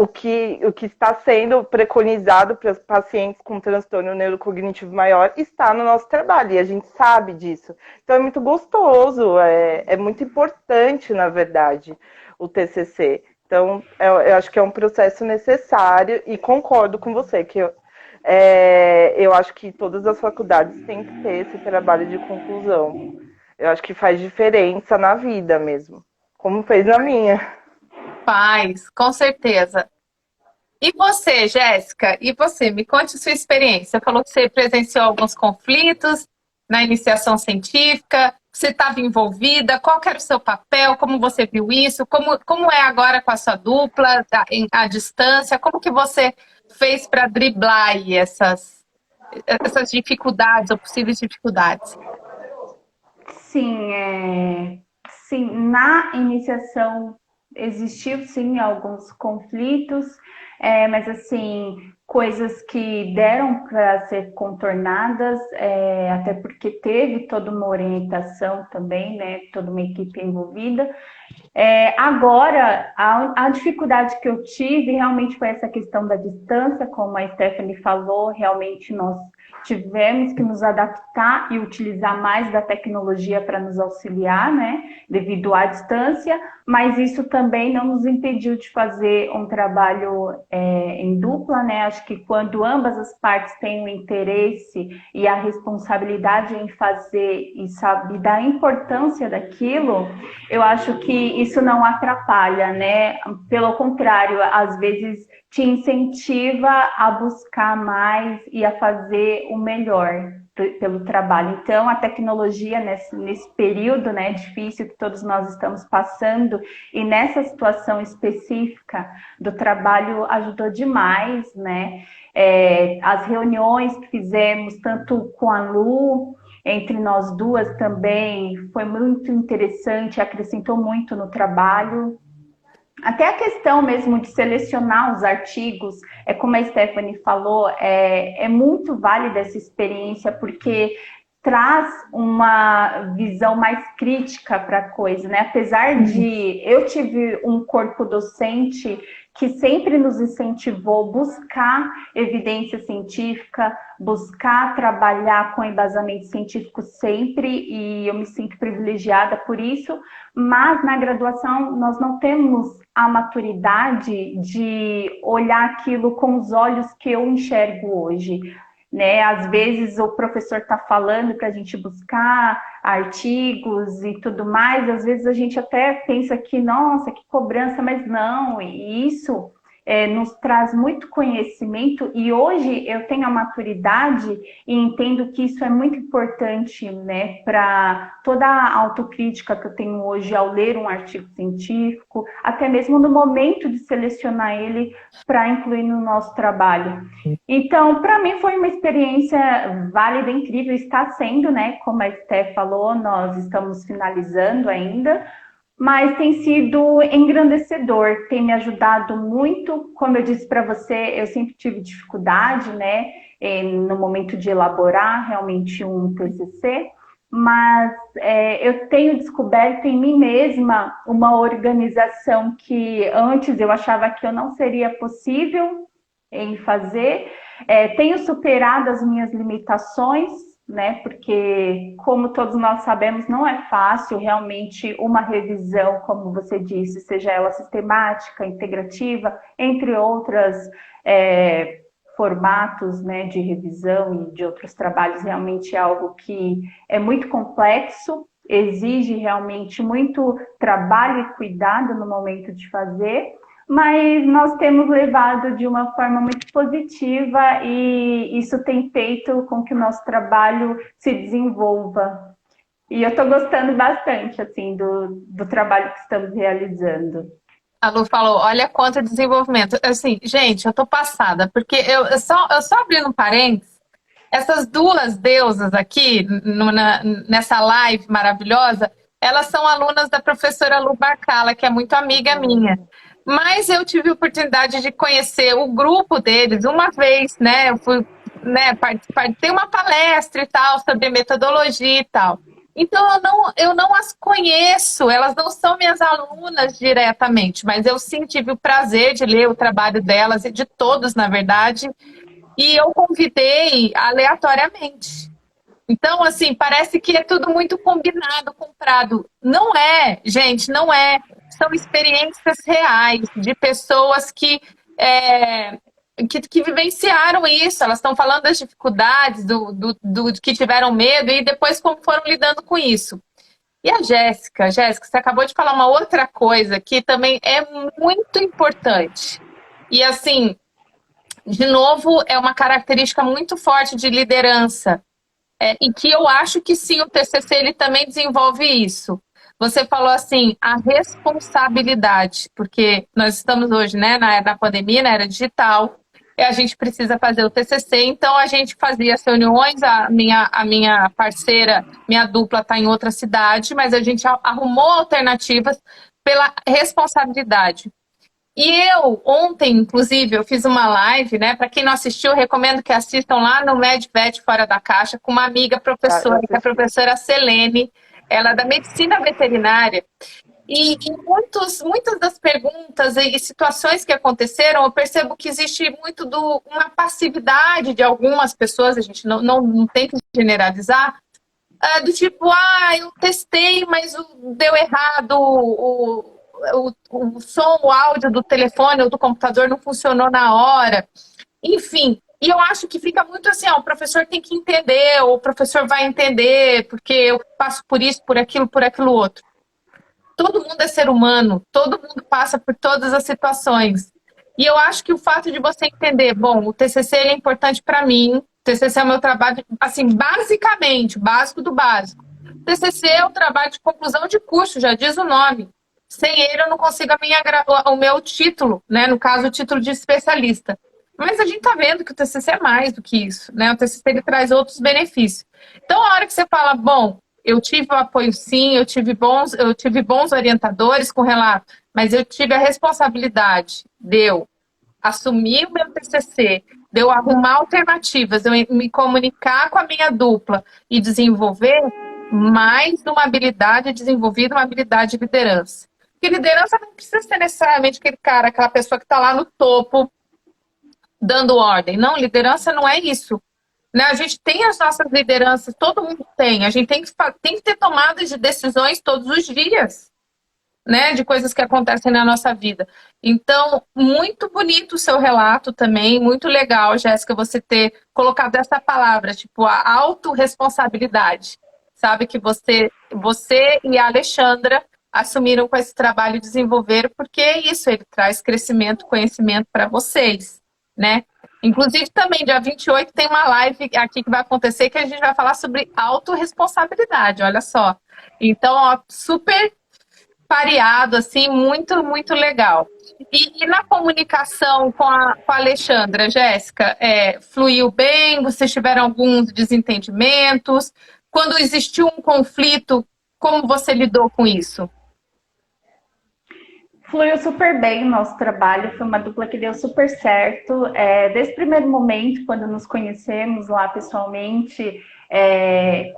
o que está sendo preconizado para os pacientes com transtorno neurocognitivo maior está no nosso trabalho, e a gente sabe disso. Então é muito gostoso, é muito importante, na verdade, o TCC. Então, eu acho que é um processo necessário, e concordo com você, que eu acho que todas as faculdades têm que ter esse trabalho de conclusão. Eu acho que faz diferença na vida mesmo, como fez na minha. Faz, com certeza. E você, Jéssica? E você? Me conte sua experiência. Você falou que você presenciou alguns conflitos na iniciação científica, você estava envolvida, qual que era o seu papel, como você viu isso, como é agora com a sua dupla, à distância, como que você fez para driblar aí essas dificuldades ou possíveis dificuldades? Sim, na iniciação existiu sim alguns conflitos, mas assim, coisas que deram para ser contornadas, até porque teve toda uma orientação também, né, toda uma equipe envolvida. Agora, a dificuldade que eu tive realmente foi essa questão da distância, como a Stephanie falou, realmente nós tivemos que nos adaptar e utilizar mais da tecnologia para nos auxiliar, né, devido à distância, mas isso também não nos impediu de fazer um trabalho em dupla, né, acho que quando ambas as partes têm o interesse e a responsabilidade em fazer e sabe da importância daquilo, eu acho que isso não atrapalha, né, pelo contrário, às vezes te incentiva a buscar mais e a fazer o melhor pelo trabalho. Então, a tecnologia nesse período, né, difícil que todos nós estamos passando e nessa situação específica do trabalho ajudou demais, né? As reuniões que fizemos, tanto com a Lu, entre nós duas também, foi muito interessante, acrescentou muito no trabalho. Até a questão mesmo de selecionar os artigos, como a Stephanie falou, é muito válida essa experiência, porque traz uma visão mais crítica para a coisa, né? Apesar de eu tive um corpo docente que sempre nos incentivou a buscar evidência científica, buscar trabalhar com embasamento científico sempre, e eu me sinto privilegiada por isso, mas na graduação nós não temos a maturidade de olhar aquilo com os olhos que eu enxergo hoje. Né? Às vezes o professor está falando para a gente buscar artigos e tudo mais, às vezes a gente até pensa que, nossa, que cobrança, mas não, e isso nos traz muito conhecimento, e hoje eu tenho a maturidade e entendo que isso é muito importante, né, para toda a autocrítica que eu tenho hoje ao ler um artigo científico, até mesmo no momento de selecionar ele para incluir no nosso trabalho. Então, para mim foi uma experiência válida, incrível, está sendo, né, como a Steph falou, nós estamos finalizando ainda, mas tem sido engrandecedor, tem me ajudado muito. Como eu disse para você, eu sempre tive dificuldade, né, no momento de elaborar realmente um TCC, mas eu tenho descoberto em mim mesma uma organização que antes eu achava que eu não seria possível em fazer. Tenho superado as minhas limitações, né? Porque, como todos nós sabemos, não é fácil realmente uma revisão, como você disse, seja ela sistemática, integrativa, entre outras formatos, né, de revisão e de outros trabalhos, realmente é algo que é muito complexo, exige realmente muito trabalho e cuidado no momento de fazer, mas nós temos levado de uma forma muito positiva e isso tem feito com que o nosso trabalho se desenvolva. E eu estou gostando bastante, assim, do trabalho que estamos realizando. A Lu falou, olha quanto desenvolvimento. Assim, gente, eu tô passada, porque eu só abrindo um parênteses, essas duas deusas aqui, nessa live maravilhosa, elas são alunas da professora Lu Barcala, que é muito amiga minha. Mas eu tive a oportunidade de conhecer o grupo deles uma vez, né? Eu fui, né, participar, ter uma palestra e tal, sobre metodologia e tal. Então, eu não as conheço, elas não são minhas alunas diretamente, mas eu sim tive o prazer de ler o trabalho delas e de todos, na verdade, e eu convidei aleatoriamente. Então, assim, parece que é tudo muito combinado, comprado. Não é, gente, não é. São experiências reais de pessoas que vivenciaram isso. Elas estão falando das dificuldades, do que tiveram medo e depois como foram lidando com isso. E a Jéssica, você acabou de falar uma outra coisa que também é muito importante. E assim, de novo, é uma característica muito forte de liderança. E que eu acho que sim, o TCC ele também desenvolve isso. Você falou assim, a responsabilidade, porque nós estamos hoje, né, na pandemia, na era digital, e a gente precisa fazer o TCC, então a gente fazia as reuniões, a minha parceira, minha dupla está em outra cidade, mas a gente arrumou alternativas pela responsabilidade. E eu, ontem, inclusive, eu fiz uma live, né? Para quem não assistiu, eu recomendo que assistam lá no MedVet Fora da Caixa, com uma amiga professora, que é a professora Selene, ela é da medicina veterinária. E muitas das perguntas e situações que aconteceram, eu percebo que existe muito uma passividade de algumas pessoas, a gente não tem que generalizar, do tipo, eu testei, mas deu errado, o som, o áudio do telefone ou do computador não funcionou na hora. Enfim, e eu acho que fica muito assim, o professor tem que entender, ou o professor vai entender, porque eu passo por isso, por aquilo outro. Todo mundo é ser humano, todo mundo passa por todas as situações. E eu acho que o fato de você entender, bom, o TCC ele é importante para mim, o TCC é o meu trabalho, assim, basicamente, o básico do básico. O TCC é o trabalho de conclusão de curso, já diz o nome. Sem ele eu não consigo o meu título, né? No caso, o título de especialista. Mas a gente está vendo que o TCC é mais do que isso, né? O TCC ele traz outros benefícios. Então, a hora que você fala, bom, eu tive o apoio sim, eu tive bons orientadores com relato, mas eu tive a responsabilidade de eu assumir o meu TCC, de eu arrumar alternativas, de eu me comunicar com a minha dupla e desenvolver mais uma habilidade desenvolvida, uma habilidade de liderança. Porque liderança não precisa ser necessariamente aquela pessoa que está lá no topo dando ordem. Não, liderança não é isso. Né? A gente tem as nossas lideranças, todo mundo tem. A gente tem que ter tomadas de decisões todos os dias, né? De coisas que acontecem na nossa vida. Então, muito bonito o seu relato também, muito legal, Jéssica, você ter colocado essa palavra, tipo, a autorresponsabilidade. Sabe que você e a Alexandra assumiram com esse trabalho e desenvolveram, porque é isso, ele traz crescimento, conhecimento para vocês, né? Inclusive também, dia 28, tem uma live aqui que vai acontecer que a gente vai falar sobre autorresponsabilidade, olha só. Então, ó, super pareado, assim, muito, muito legal. E na comunicação com a Alexandra, Jéssica, fluiu bem? Vocês tiveram alguns desentendimentos? Quando existiu um conflito, como você lidou com isso? Fluiu super bem o nosso trabalho, foi uma dupla que deu super certo. Desde o primeiro momento, quando nos conhecemos lá pessoalmente,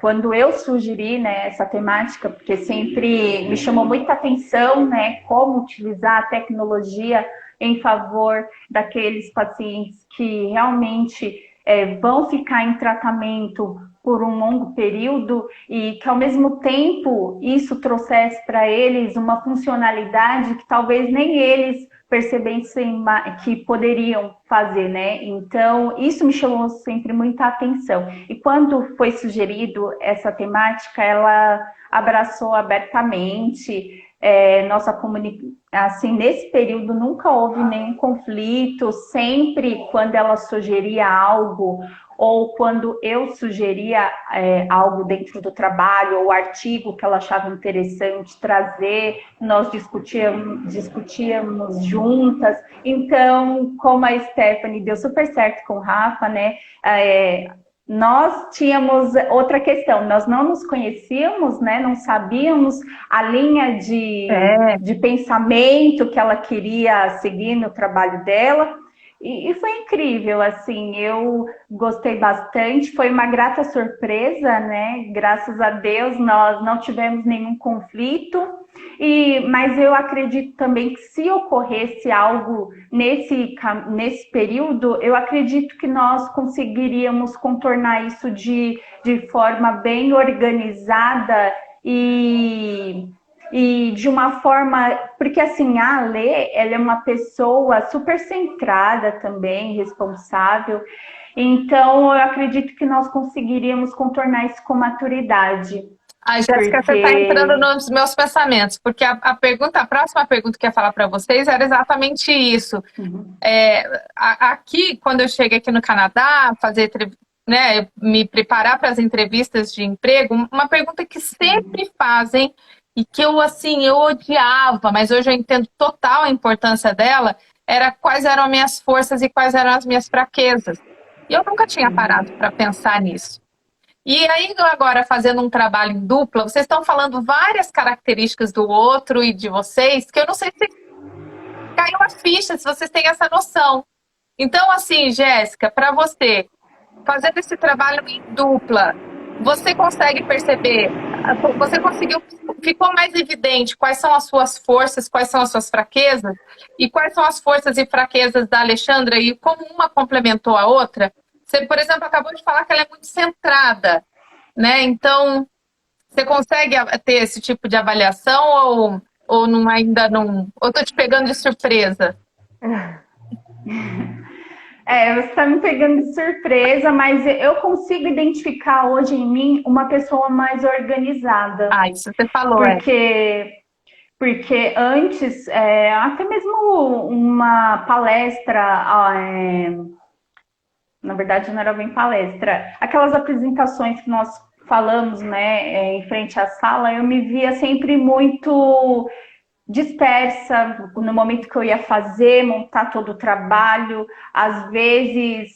quando eu sugeri, né, essa temática, porque sempre me chamou muita atenção, né, como utilizar a tecnologia em favor daqueles pacientes que realmente vão ficar em tratamento por um longo período e que, ao mesmo tempo, isso trouxesse para eles uma funcionalidade que talvez nem eles percebessem que poderiam fazer, né? Então, isso me chamou sempre muita atenção. E quando foi sugerido essa temática, ela abraçou abertamente. Nossa comunicação, assim, nesse período nunca houve nenhum conflito, sempre quando ela sugeria algo ou quando eu sugeria algo dentro do trabalho ou artigo que ela achava interessante trazer, nós discutíamos juntas. Então, como a Stephanie deu super certo com o Rafa, né? Nós tínhamos outra questão, nós não nos conhecíamos, né? Não sabíamos a linha de pensamento que ela queria seguir no trabalho dela. E foi incrível, assim, eu gostei bastante, foi uma grata surpresa, né? Graças a Deus nós não tivemos nenhum conflito, mas eu acredito também que se ocorresse algo nesse período, eu acredito que nós conseguiríamos contornar isso de forma bem organizada e de uma forma, porque assim, a Alê, ela é uma pessoa super centrada também, responsável, então eu acredito que nós conseguiríamos contornar isso com maturidade. Ai, Jéssica, você está entrando nos meus pensamentos, porque a próxima pergunta que eu ia falar para vocês era exatamente isso. Uhum. Aqui, quando eu cheguei aqui no Canadá, né, me preparar para as entrevistas de emprego, uma pergunta que sempre fazem e que eu odiava, mas hoje eu entendo total a importância dela, era quais eram as minhas forças e quais eram as minhas fraquezas. E eu nunca tinha parado para pensar nisso. E aí, agora, fazendo um trabalho em dupla, vocês estão falando várias características do outro e de vocês, que eu não sei se caiu a ficha, se vocês têm essa noção. Então, assim, Jéssica, para você, fazendo esse trabalho em dupla, você consegue perceber, ficou mais evidente quais são as suas forças, quais são as suas fraquezas, e quais são as forças e fraquezas da Alexandra e como uma complementou a outra? Você, por exemplo, acabou de falar que ela é muito centrada, né? Então, você consegue ter esse tipo de avaliação ou não, ainda não? Ou estou te pegando de surpresa? Você está me pegando de surpresa, mas eu consigo identificar hoje em mim uma pessoa mais organizada. Isso você falou, Porque antes, até mesmo uma palestra, na verdade não era bem palestra, aquelas apresentações que nós falamos, né, em frente à sala, eu me via sempre muito dispersa no momento que eu ia montar todo o trabalho. Às vezes,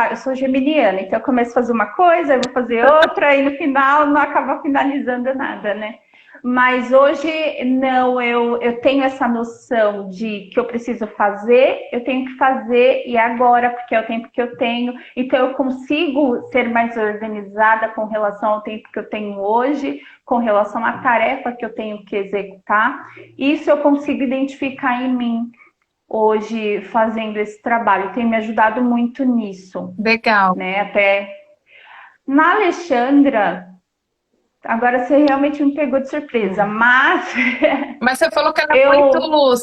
eu sou geminiana, então eu começo a fazer uma coisa, eu vou fazer outra, e no final não acaba finalizando nada, né? Mas hoje, não, eu tenho essa noção de que eu preciso fazer, eu tenho que fazer, e agora, porque é o tempo que eu tenho. Então, eu consigo ser mais organizada com relação ao tempo que eu tenho hoje, com relação à tarefa que eu tenho que executar. Isso eu consigo identificar em mim hoje, fazendo esse trabalho. Tem me ajudado muito nisso. Legal. Né? Até na Alexandra... Agora você realmente me pegou de surpresa, mas... Mas você falou que ela é muito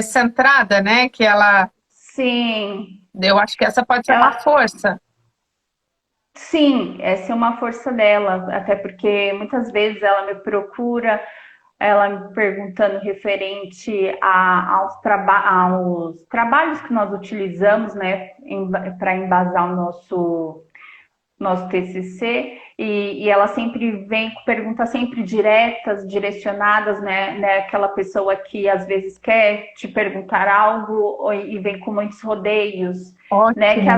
centrada, né? Que ela... Sim. Eu acho que essa pode ser uma força. Sim, essa é uma força dela, até porque muitas vezes ela me procura, ela me perguntando referente aos trabalhos que nós utilizamos, né, para embasar o nosso TCC, e ela sempre vem com perguntas sempre diretas, direcionadas, né? Aquela pessoa que às vezes quer te perguntar algo e vem com muitos rodeios. Ótimo. Né? Que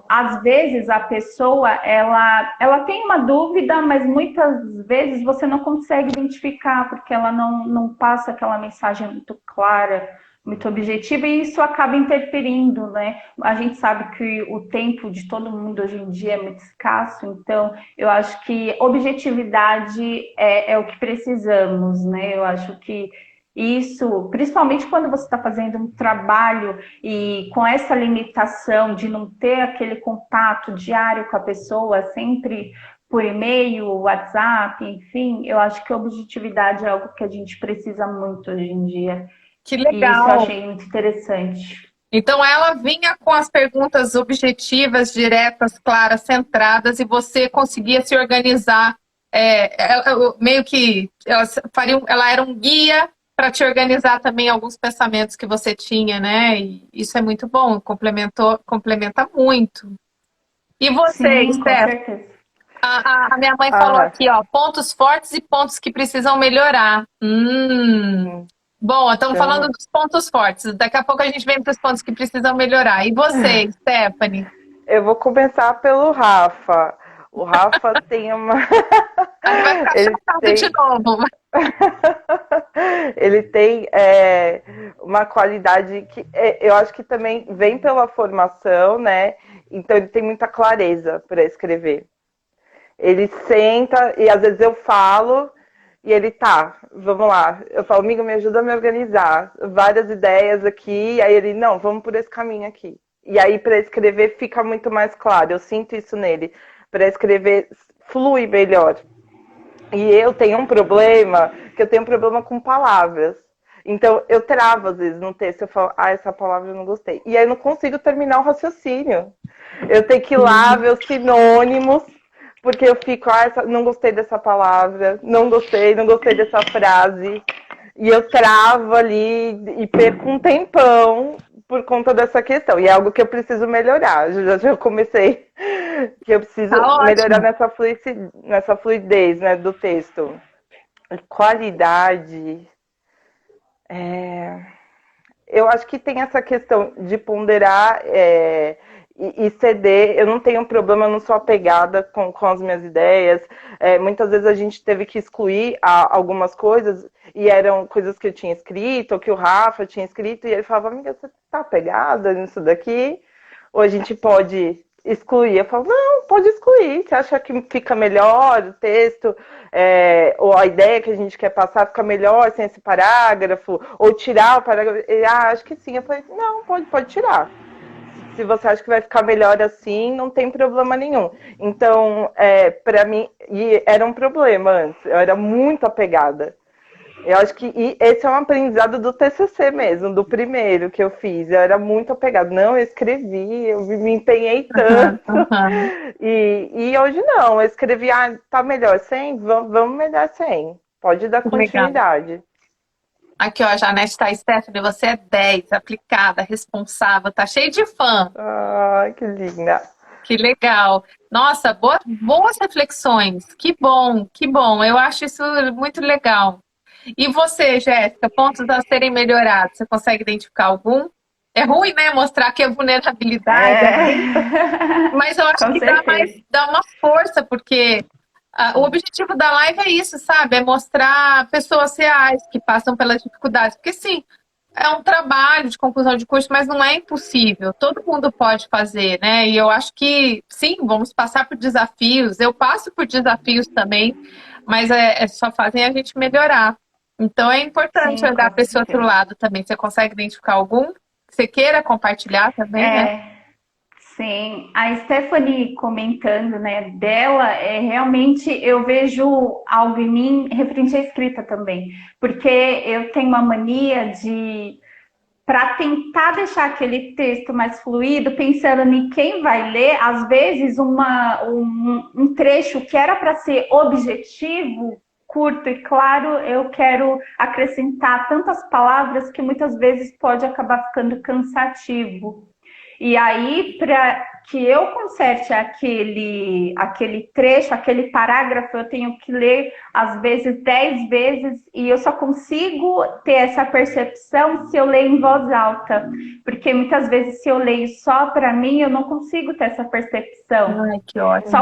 às vezes a pessoa ela tem uma dúvida, mas muitas vezes você não consegue identificar, porque ela não passa aquela mensagem muito clara, muito objetiva, e isso acaba interferindo, né? A gente sabe que o tempo de todo mundo hoje em dia é muito escasso, então eu acho que objetividade é o que precisamos, né? Eu acho que isso, principalmente quando você está fazendo um trabalho e com essa limitação de não ter aquele contato diário com a pessoa, sempre por e-mail, WhatsApp, enfim, eu acho que a objetividade é algo que a gente precisa muito hoje em dia. Que legal. Isso eu achei muito interessante. Então ela vinha com as perguntas objetivas, diretas, claras, centradas, e você conseguia se organizar. Meio que ela era um guia para te organizar também alguns pensamentos que você tinha, né? E isso é muito bom, complementa muito. E você, Steph? A minha mãe falou aqui, ó, pontos fortes e pontos que precisam melhorar. Bom, estamos falando dos pontos fortes. Daqui a pouco a gente vem para os pontos que precisam melhorar. E você, Stephanie? Eu vou começar pelo Rafa. O Rafa tem uma... Vai ficar chocado de novo. Ele tem uma qualidade que eu acho que também vem pela formação, né? Então ele tem muita clareza para escrever. Ele senta e às vezes eu falo e ele tá, vamos lá. Eu falo, amigo, me ajuda a me organizar. Várias ideias aqui, aí ele, não, vamos por esse caminho aqui. E aí para escrever fica muito mais claro. Eu sinto isso nele. Para escrever flui melhor. E eu tenho um problema, que eu tenho um problema com palavras. Então, eu travo, às vezes, no texto, eu falo, essa palavra eu não gostei. E aí eu não consigo terminar o raciocínio. Eu tenho que ir lá ver os sinônimos, porque eu fico, não gostei dessa palavra, não gostei dessa frase. E eu travo ali e perco um tempão por conta dessa questão. E é algo que eu preciso melhorar. Já comecei que eu preciso melhorar nessa fluidez, né, do texto. Qualidade. Eu acho que tem essa questão de ponderar e ceder. Eu não tenho problema, eu não sou apegada com as minhas ideias. Muitas vezes a gente teve que excluir algumas coisas e eram coisas que eu tinha escrito, ou que o Rafa tinha escrito, e ele falava, amiga, você tá apegada nisso daqui? Ou a gente pode excluir? Eu falo, não, pode excluir. Você acha que fica melhor o texto? Ou a ideia que a gente quer passar fica melhor sem esse parágrafo? Ou tirar o parágrafo? Ele, acho que sim. Eu falei, não, pode tirar. Se você acha que vai ficar melhor assim, não tem problema nenhum. Então, para mim, e era um problema antes. Eu era muito apegada. Eu acho que esse é um aprendizado do TCC mesmo, do primeiro que eu fiz. Eu era muito apegada. Não, eu escrevi, eu me empenhei tanto. E hoje não, eu escrevi, tá melhor sem? Vamos melhor sem. Pode dar continuidade. Legal. Aqui, ó, a Janete tá, Stephanie, você é 10, aplicada, responsável, tá cheio de fã. Que linda. Que legal. Nossa, boas reflexões. Que bom, que bom. Eu acho isso muito legal. E você, Jéssica, pontos a serem melhorados, você consegue identificar algum? É ruim, né, mostrar que é vulnerabilidade, mas eu acho que dá uma força, porque o objetivo da live é isso, sabe? É mostrar pessoas reais que passam pelas dificuldades, porque sim, é um trabalho de conclusão de curso, mas não é impossível, todo mundo pode fazer, né? E eu acho que, sim, vamos passar por desafios, eu passo por desafios também, mas só fazem a gente melhorar. Então é importante olhar para esse outro lado também. Você consegue identificar algum que você queira compartilhar também, né? Sim, a Stephanie comentando, né, dela, realmente eu vejo algo em mim referente à escrita também, porque eu tenho uma mania de, para tentar deixar aquele texto mais fluido, pensando em quem vai ler, às vezes um trecho que era para ser objetivo, curto e claro, eu quero acrescentar tantas palavras que muitas vezes pode acabar ficando cansativo. E aí, para que eu conserte aquele trecho, aquele parágrafo, eu tenho que ler, às vezes, 10 vezes, e eu só consigo ter essa percepção se eu ler em voz alta. Porque muitas vezes, se eu leio só para mim, eu não consigo ter essa percepção. Ai, que ótimo.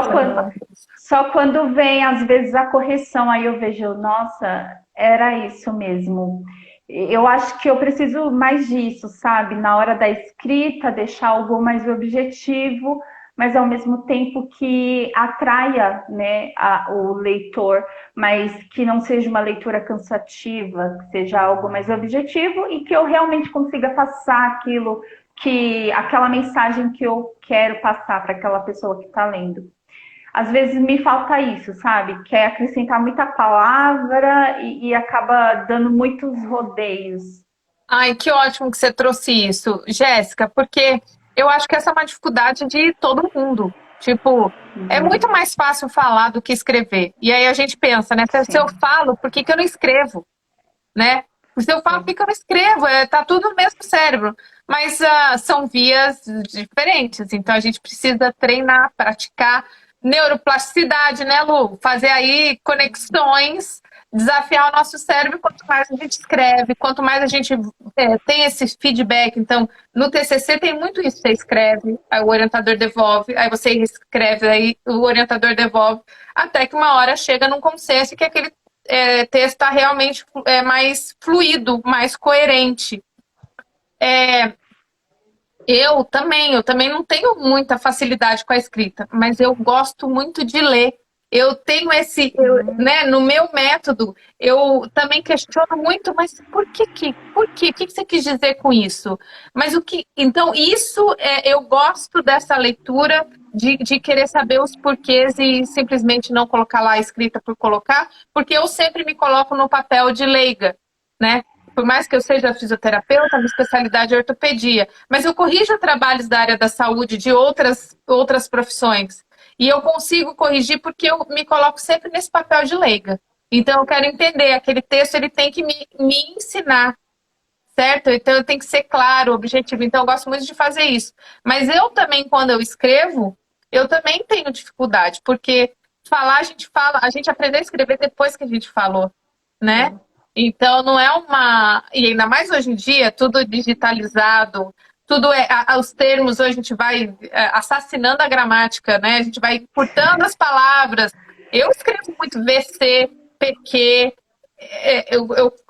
Só quando vem, às vezes, a correção, aí eu vejo, nossa, era isso mesmo. Eu acho que eu preciso mais disso, sabe? Na hora da escrita, deixar algo mais objetivo, mas ao mesmo tempo que atraia, né, o leitor, mas que não seja uma leitura cansativa, que seja algo mais objetivo e que eu realmente consiga passar aquela mensagem que eu quero passar para aquela pessoa que está lendo. Às vezes me falta isso, sabe? Quer acrescentar muita palavra e acaba dando muitos rodeios. Ai, que ótimo que você trouxe isso, Jéssica, porque eu acho que essa é uma dificuldade de todo mundo. Tipo, é muito mais fácil falar do que escrever. E aí a gente pensa, né? Se eu falo, por que eu não escrevo? Né? Se eu falo, por que eu não escrevo? Tá tudo no mesmo cérebro. Mas são vias diferentes. Então a gente precisa treinar, praticar. Neuroplasticidade, né, Lu? Fazer aí conexões, desafiar o nosso cérebro. Quanto mais a gente escreve, quanto mais a gente tem esse feedback. Então, no TCC tem muito isso. Você escreve, aí o orientador devolve, aí você escreve, aí o orientador devolve, até que uma hora chega num consenso que aquele texto está realmente mais fluido, mais coerente. Eu também não tenho muita facilidade com a escrita, mas eu gosto muito de ler. Eu tenho né, no meu método, eu também questiono muito, mas por quê? O que você quis dizer com isso? Mas então, eu gosto dessa leitura de querer saber os porquês e simplesmente não colocar lá a escrita por colocar, porque eu sempre me coloco no papel de leiga, né? Por mais que eu seja fisioterapeuta, minha especialidade é ortopedia, mas eu corrijo trabalhos da área da saúde de outras profissões. E eu consigo corrigir porque eu me coloco sempre nesse papel de leiga. Então, eu quero entender, aquele texto ele tem que me ensinar, certo? Então, eu tenho que ser claro, objetivo. Então, eu gosto muito de fazer isso. Mas eu também, quando eu escrevo, eu também tenho dificuldade, porque falar, a gente aprendeu a escrever depois que a gente falou, né? Então, não é e ainda mais hoje em dia, tudo digitalizado, tudo os termos, hoje a gente vai assassinando a gramática, né? A gente vai encurtando as palavras. Eu escrevo muito VC, PQ,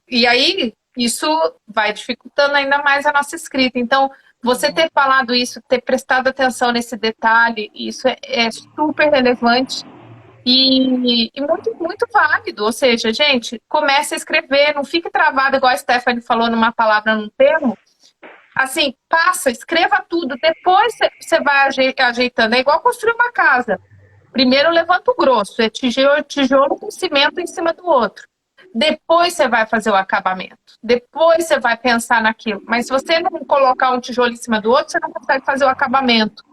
e aí isso vai dificultando ainda mais a nossa escrita. Então, você ter falado isso, ter prestado atenção nesse detalhe, isso é super relevante. E muito, muito válido. Ou seja, gente, comece a escrever, não fique travado, igual a Stephanie falou numa palavra, num termo. Assim, escreva tudo. Depois você vai ajeitando. É igual construir uma casa. Primeiro levanta o grosso, é tijolo com cimento em cima do outro. Depois você vai fazer o acabamento. Depois você vai pensar naquilo. Mas se você não colocar um tijolo em cima do outro, você não consegue fazer o acabamento.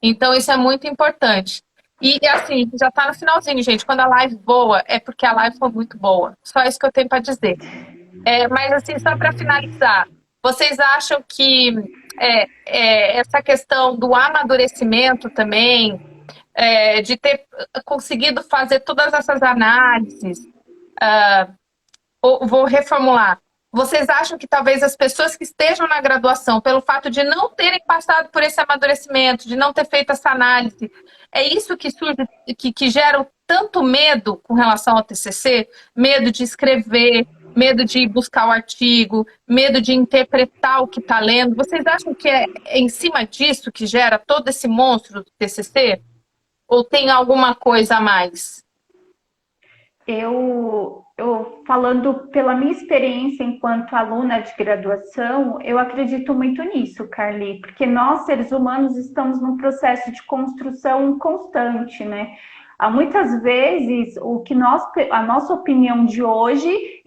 Então, isso é muito importante. E assim, já tá no finalzinho, gente. Quando a live voa, é porque a live foi muito boa. Só isso que eu tenho para dizer. Mas assim, só para finalizar, vocês acham que essa questão do amadurecimento também, de ter conseguido fazer todas essas análises, vou reformular. Vocês acham que talvez as pessoas que estejam na graduação, pelo fato de não terem passado por esse amadurecimento, de não ter feito essa análise, é isso que surge, que gera tanto medo com relação ao TCC? Medo de escrever, medo de buscar o artigo, medo de interpretar o que está lendo. Vocês acham que é em cima disso que gera todo esse monstro do TCC? Ou tem alguma coisa a mais? Eu falando pela minha experiência enquanto aluna de graduação, eu acredito muito nisso, Carly, porque nós, seres humanos, estamos num processo de construção constante, né? Há muitas vezes a nossa opinião de hoje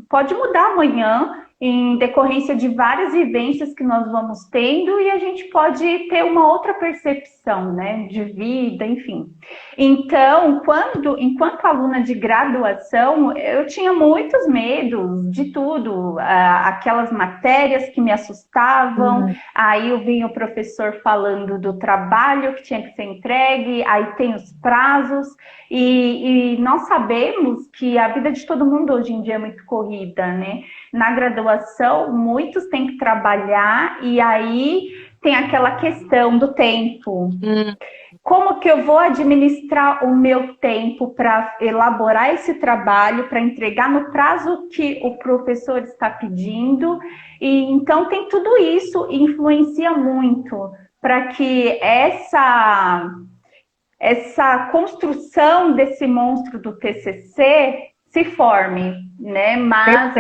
pode mudar amanhã, em decorrência de várias vivências que nós vamos tendo, e a gente pode ter uma outra percepção, né, de vida, enfim. Então, enquanto aluna de graduação, eu tinha muitos medos de tudo, aquelas matérias que me assustavam, aí vinha o professor falando do trabalho que tinha que ser entregue, aí tem os prazos, e nós sabemos que a vida de todo mundo hoje em dia é muito corrida, né? Na graduação, muitos têm que trabalhar, e aí tem aquela questão do tempo. Como que eu vou administrar o meu tempo para elaborar esse trabalho, para entregar no prazo que o professor está pedindo? E então tem tudo isso, influencia muito para que essa construção desse monstro do TCC se forme, né? Mas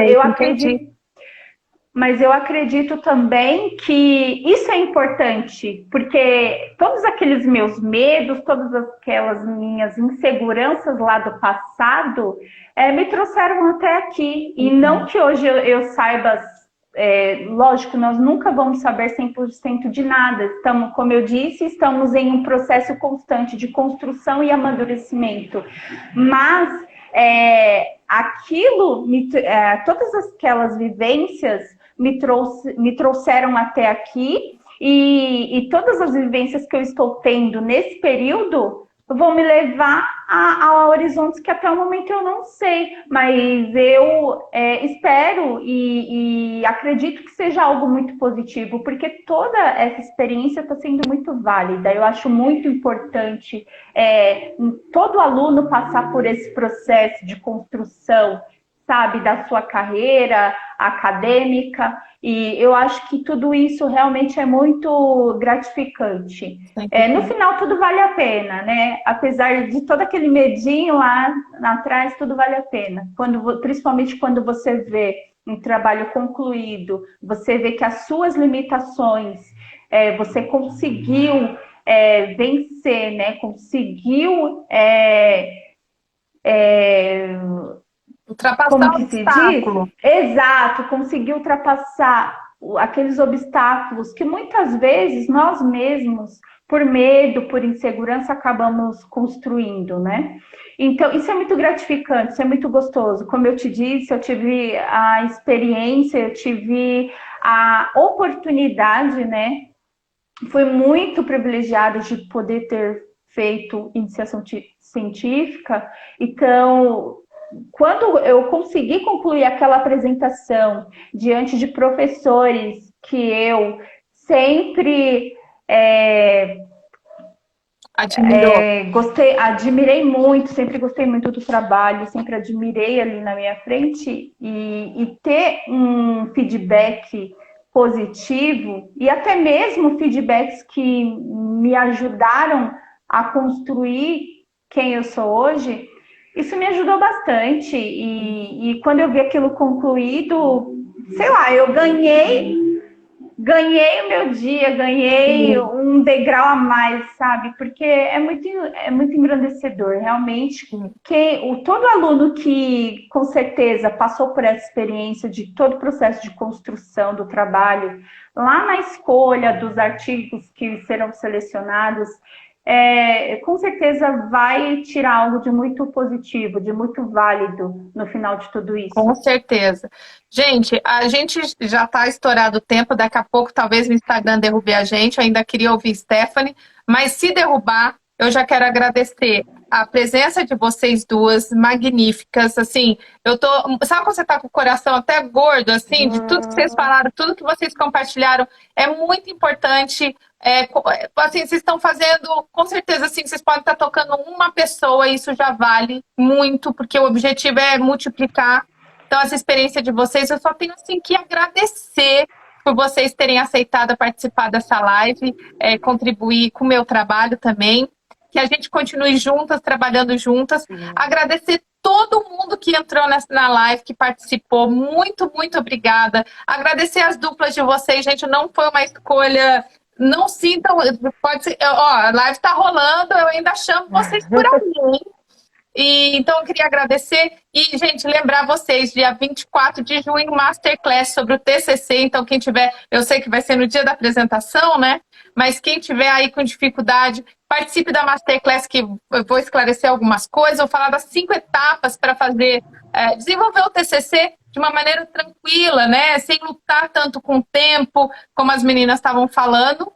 eu acredito também que isso é importante, porque todos aqueles meus medos, todas aquelas minhas inseguranças lá do passado, me trouxeram até aqui. E não que hoje eu saiba, lógico, nós nunca vamos saber 100% de nada. Como eu disse, estamos em um processo constante de construção e amadurecimento. Mas todas aquelas vivências me trouxeram até aqui, e todas as vivências que eu estou tendo nesse período vão me levar a horizontes que até o momento eu não sei, mas eu espero e acredito que seja algo muito positivo, porque toda essa experiência está sendo muito válida. Eu acho muito importante todo aluno passar por esse processo de construção, sabe, da sua carreira acadêmica, e eu acho que tudo isso realmente é muito gratificante. No final, tudo vale a pena, né? Apesar de todo aquele medinho lá atrás, tudo vale a pena. Principalmente quando você vê um trabalho concluído, você vê que as suas limitações, você conseguiu vencer, né? Conseguiu ultrapassar como o que se obstáculo. diz? Exato, conseguir ultrapassar aqueles obstáculos que muitas vezes nós mesmos, por medo, por insegurança, acabamos construindo, né? Então, isso é muito gratificante, isso é muito gostoso. Como eu te disse, eu tive a experiência, eu tive a oportunidade, né? Fui muito privilegiada de poder ter feito iniciação científica, então quando eu consegui concluir aquela apresentação diante de professores que eu sempre admirei muito, sempre gostei muito do trabalho, sempre admirei ali na minha frente, e ter um feedback positivo e até mesmo feedbacks que me ajudaram a construir quem eu sou hoje, isso me ajudou bastante. E quando eu vi aquilo concluído, sei lá, eu ganhei o meu dia, ganhei um degrau a mais, sabe? Porque é muito engrandecedor, realmente. Todo aluno que, com certeza, passou por essa experiência de todo o processo de construção do trabalho, lá na escolha dos artigos que serão selecionados, com certeza vai tirar algo de muito positivo, de muito válido no final de tudo isso. Com certeza. Gente, a gente já está estourado o tempo, daqui a pouco talvez o Instagram derrube a gente, eu ainda queria ouvir Stephanie, mas se derrubar, eu já quero agradecer a presença de vocês duas, magníficas, assim, sabe quando você tá com o coração até gordo, assim, de tudo que vocês falaram, tudo que vocês compartilharam, é muito importante, assim, vocês estão fazendo, com certeza, assim, vocês podem estar tocando uma pessoa, e isso já vale muito, porque o objetivo é multiplicar. Então, essa experiência de vocês, eu só tenho, assim, que agradecer por vocês terem aceitado participar dessa live, contribuir com o meu trabalho também, que a gente continue juntas, trabalhando juntas. Agradecer todo mundo que entrou na live, que participou. Muito, muito obrigada. Agradecer as duplas de vocês, gente. Não foi uma escolha. Não sintam. Pode ser. A live está rolando, eu ainda chamo vocês por aí, hein? Então, eu queria agradecer e, gente, lembrar vocês, dia 24 de junho, Masterclass sobre o TCC. Então, quem tiver, eu sei que vai ser no dia da apresentação, né? Mas quem tiver aí com dificuldade, participe da Masterclass, que eu vou esclarecer algumas coisas. Vou falar das 5 etapas para fazer, desenvolver o TCC de uma maneira tranquila, né? Sem lutar tanto com o tempo, como as meninas estavam falando.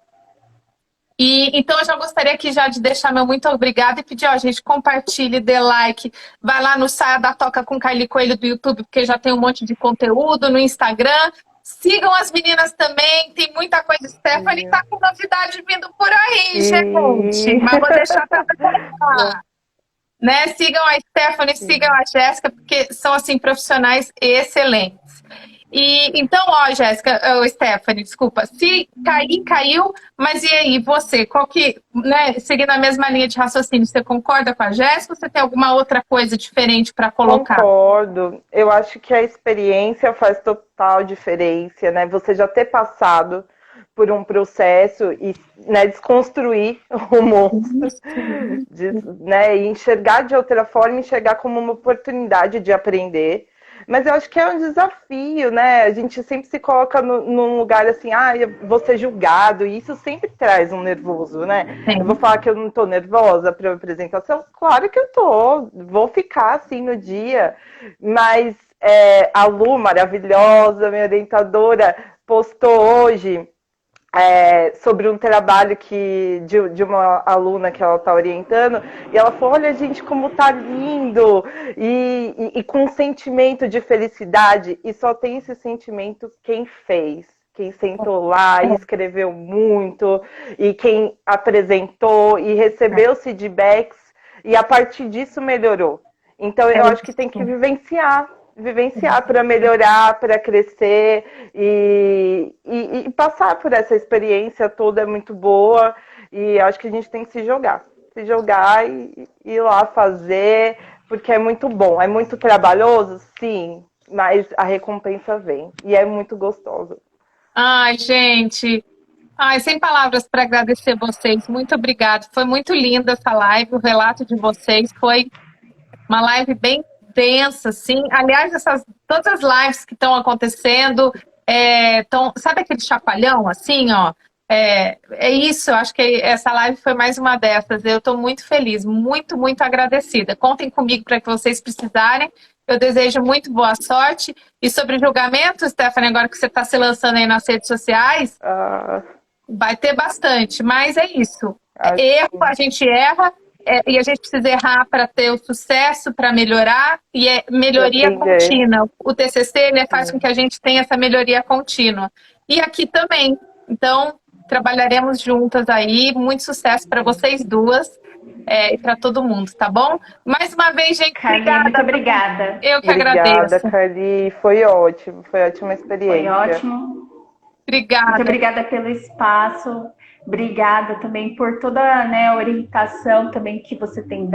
Então, eu já gostaria aqui já de deixar meu muito obrigada e pedir, gente, compartilhe, dê like, vai lá no Saia da Toca com Carly Coelho do YouTube, porque já tem um monte de conteúdo no Instagram. Sigam as meninas também, tem muita coisa. Stephanie tá com novidade vindo por aí, gente. Mas vou deixar pra colocar. Né? Sigam a Stephanie, sigam a Jéssica, porque são, assim, profissionais excelentes. Então, Jéssica, Stephanie, desculpa, se cair, caiu, mas e aí, você, né, seguindo a mesma linha de raciocínio, você concorda com a Jéssica ou você tem alguma outra coisa diferente para colocar? Concordo, eu acho que a experiência faz total diferença, né, você já ter passado por um processo e, né, desconstruir o monstro, né, e enxergar de outra forma, enxergar como uma oportunidade de aprender. Mas eu acho que é um desafio, né? A gente sempre se coloca num lugar assim, eu vou ser julgado, e isso sempre traz um nervoso, né? Sim. Eu vou falar que eu não tô nervosa para a apresentação? Claro que eu tô, vou ficar assim no dia, mas a Lu, maravilhosa, minha orientadora, postou hoje sobre um trabalho de uma aluna que ela está orientando, e ela falou, olha, gente, como tá lindo, e com um sentimento de felicidade, e só tem esse sentimento quem fez, quem sentou lá e escreveu muito, e quem apresentou, e recebeu os feedbacks, e a partir disso melhorou. Então, eu acho que tem que vivenciar para melhorar, para crescer e passar por essa experiência toda é muito boa e acho que a gente tem que se jogar e ir lá fazer, porque é muito bom, é muito trabalhoso, sim, mas a recompensa vem e é muito gostoso. Ai, gente, sem palavras para agradecer vocês, muito obrigada, foi muito linda essa live, o relato de vocês foi uma live bem densa, assim. Aliás, todas as lives que estão acontecendo, sabe aquele chapalhão, assim, ó? É isso, eu acho que essa live foi mais uma dessas. Eu estou muito feliz, muito, muito agradecida. Contem comigo para que vocês precisarem. Eu desejo muito boa sorte. E sobre julgamento, Stephanie, agora que você está se lançando aí nas redes sociais, vai ter bastante, mas é isso. Erro, a gente erra. E a gente precisa errar para ter o sucesso, para melhorar, e é melhoria contínua. O TCC ele faz com que a gente tenha essa melhoria contínua. E aqui também. Então, trabalharemos juntas aí. Muito sucesso para vocês duas e para todo mundo, tá bom? Mais uma vez, gente, Carly, obrigada. muito obrigada. Eu que agradeço. Obrigada, Carly. Foi ótimo. Foi ótima experiência. Foi ótimo. Obrigada. Muito obrigada pelo espaço. Obrigada também por toda a orientação também que você tem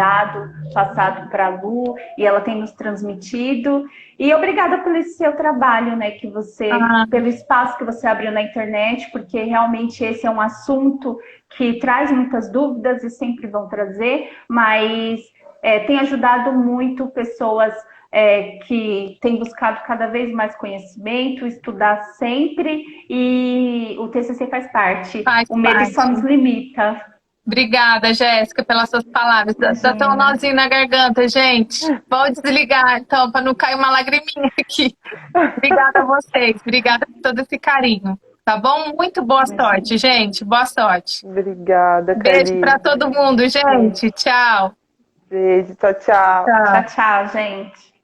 passado para a Lu, e ela tem nos transmitido. E obrigada pelo seu trabalho, que você, pelo espaço que você abriu na internet, porque realmente esse é um assunto que traz muitas dúvidas e sempre vão trazer, mas tem ajudado muito pessoas que têm buscado cada vez mais conhecimento, estudar sempre, e o TCC faz parte. O medo só nos limita. Obrigada, Jéssica, pelas suas palavras. Dá até um nozinho na garganta, gente. Vou desligar, então, para não cair uma lagriminha aqui. Obrigada a vocês. Obrigada por todo esse carinho. Tá bom? Muito boa sorte, gente. Boa sorte. Obrigada, Carly. Beijo para todo mundo, gente. Tchau. Beijo, tchau. Tchau, tchau, gente.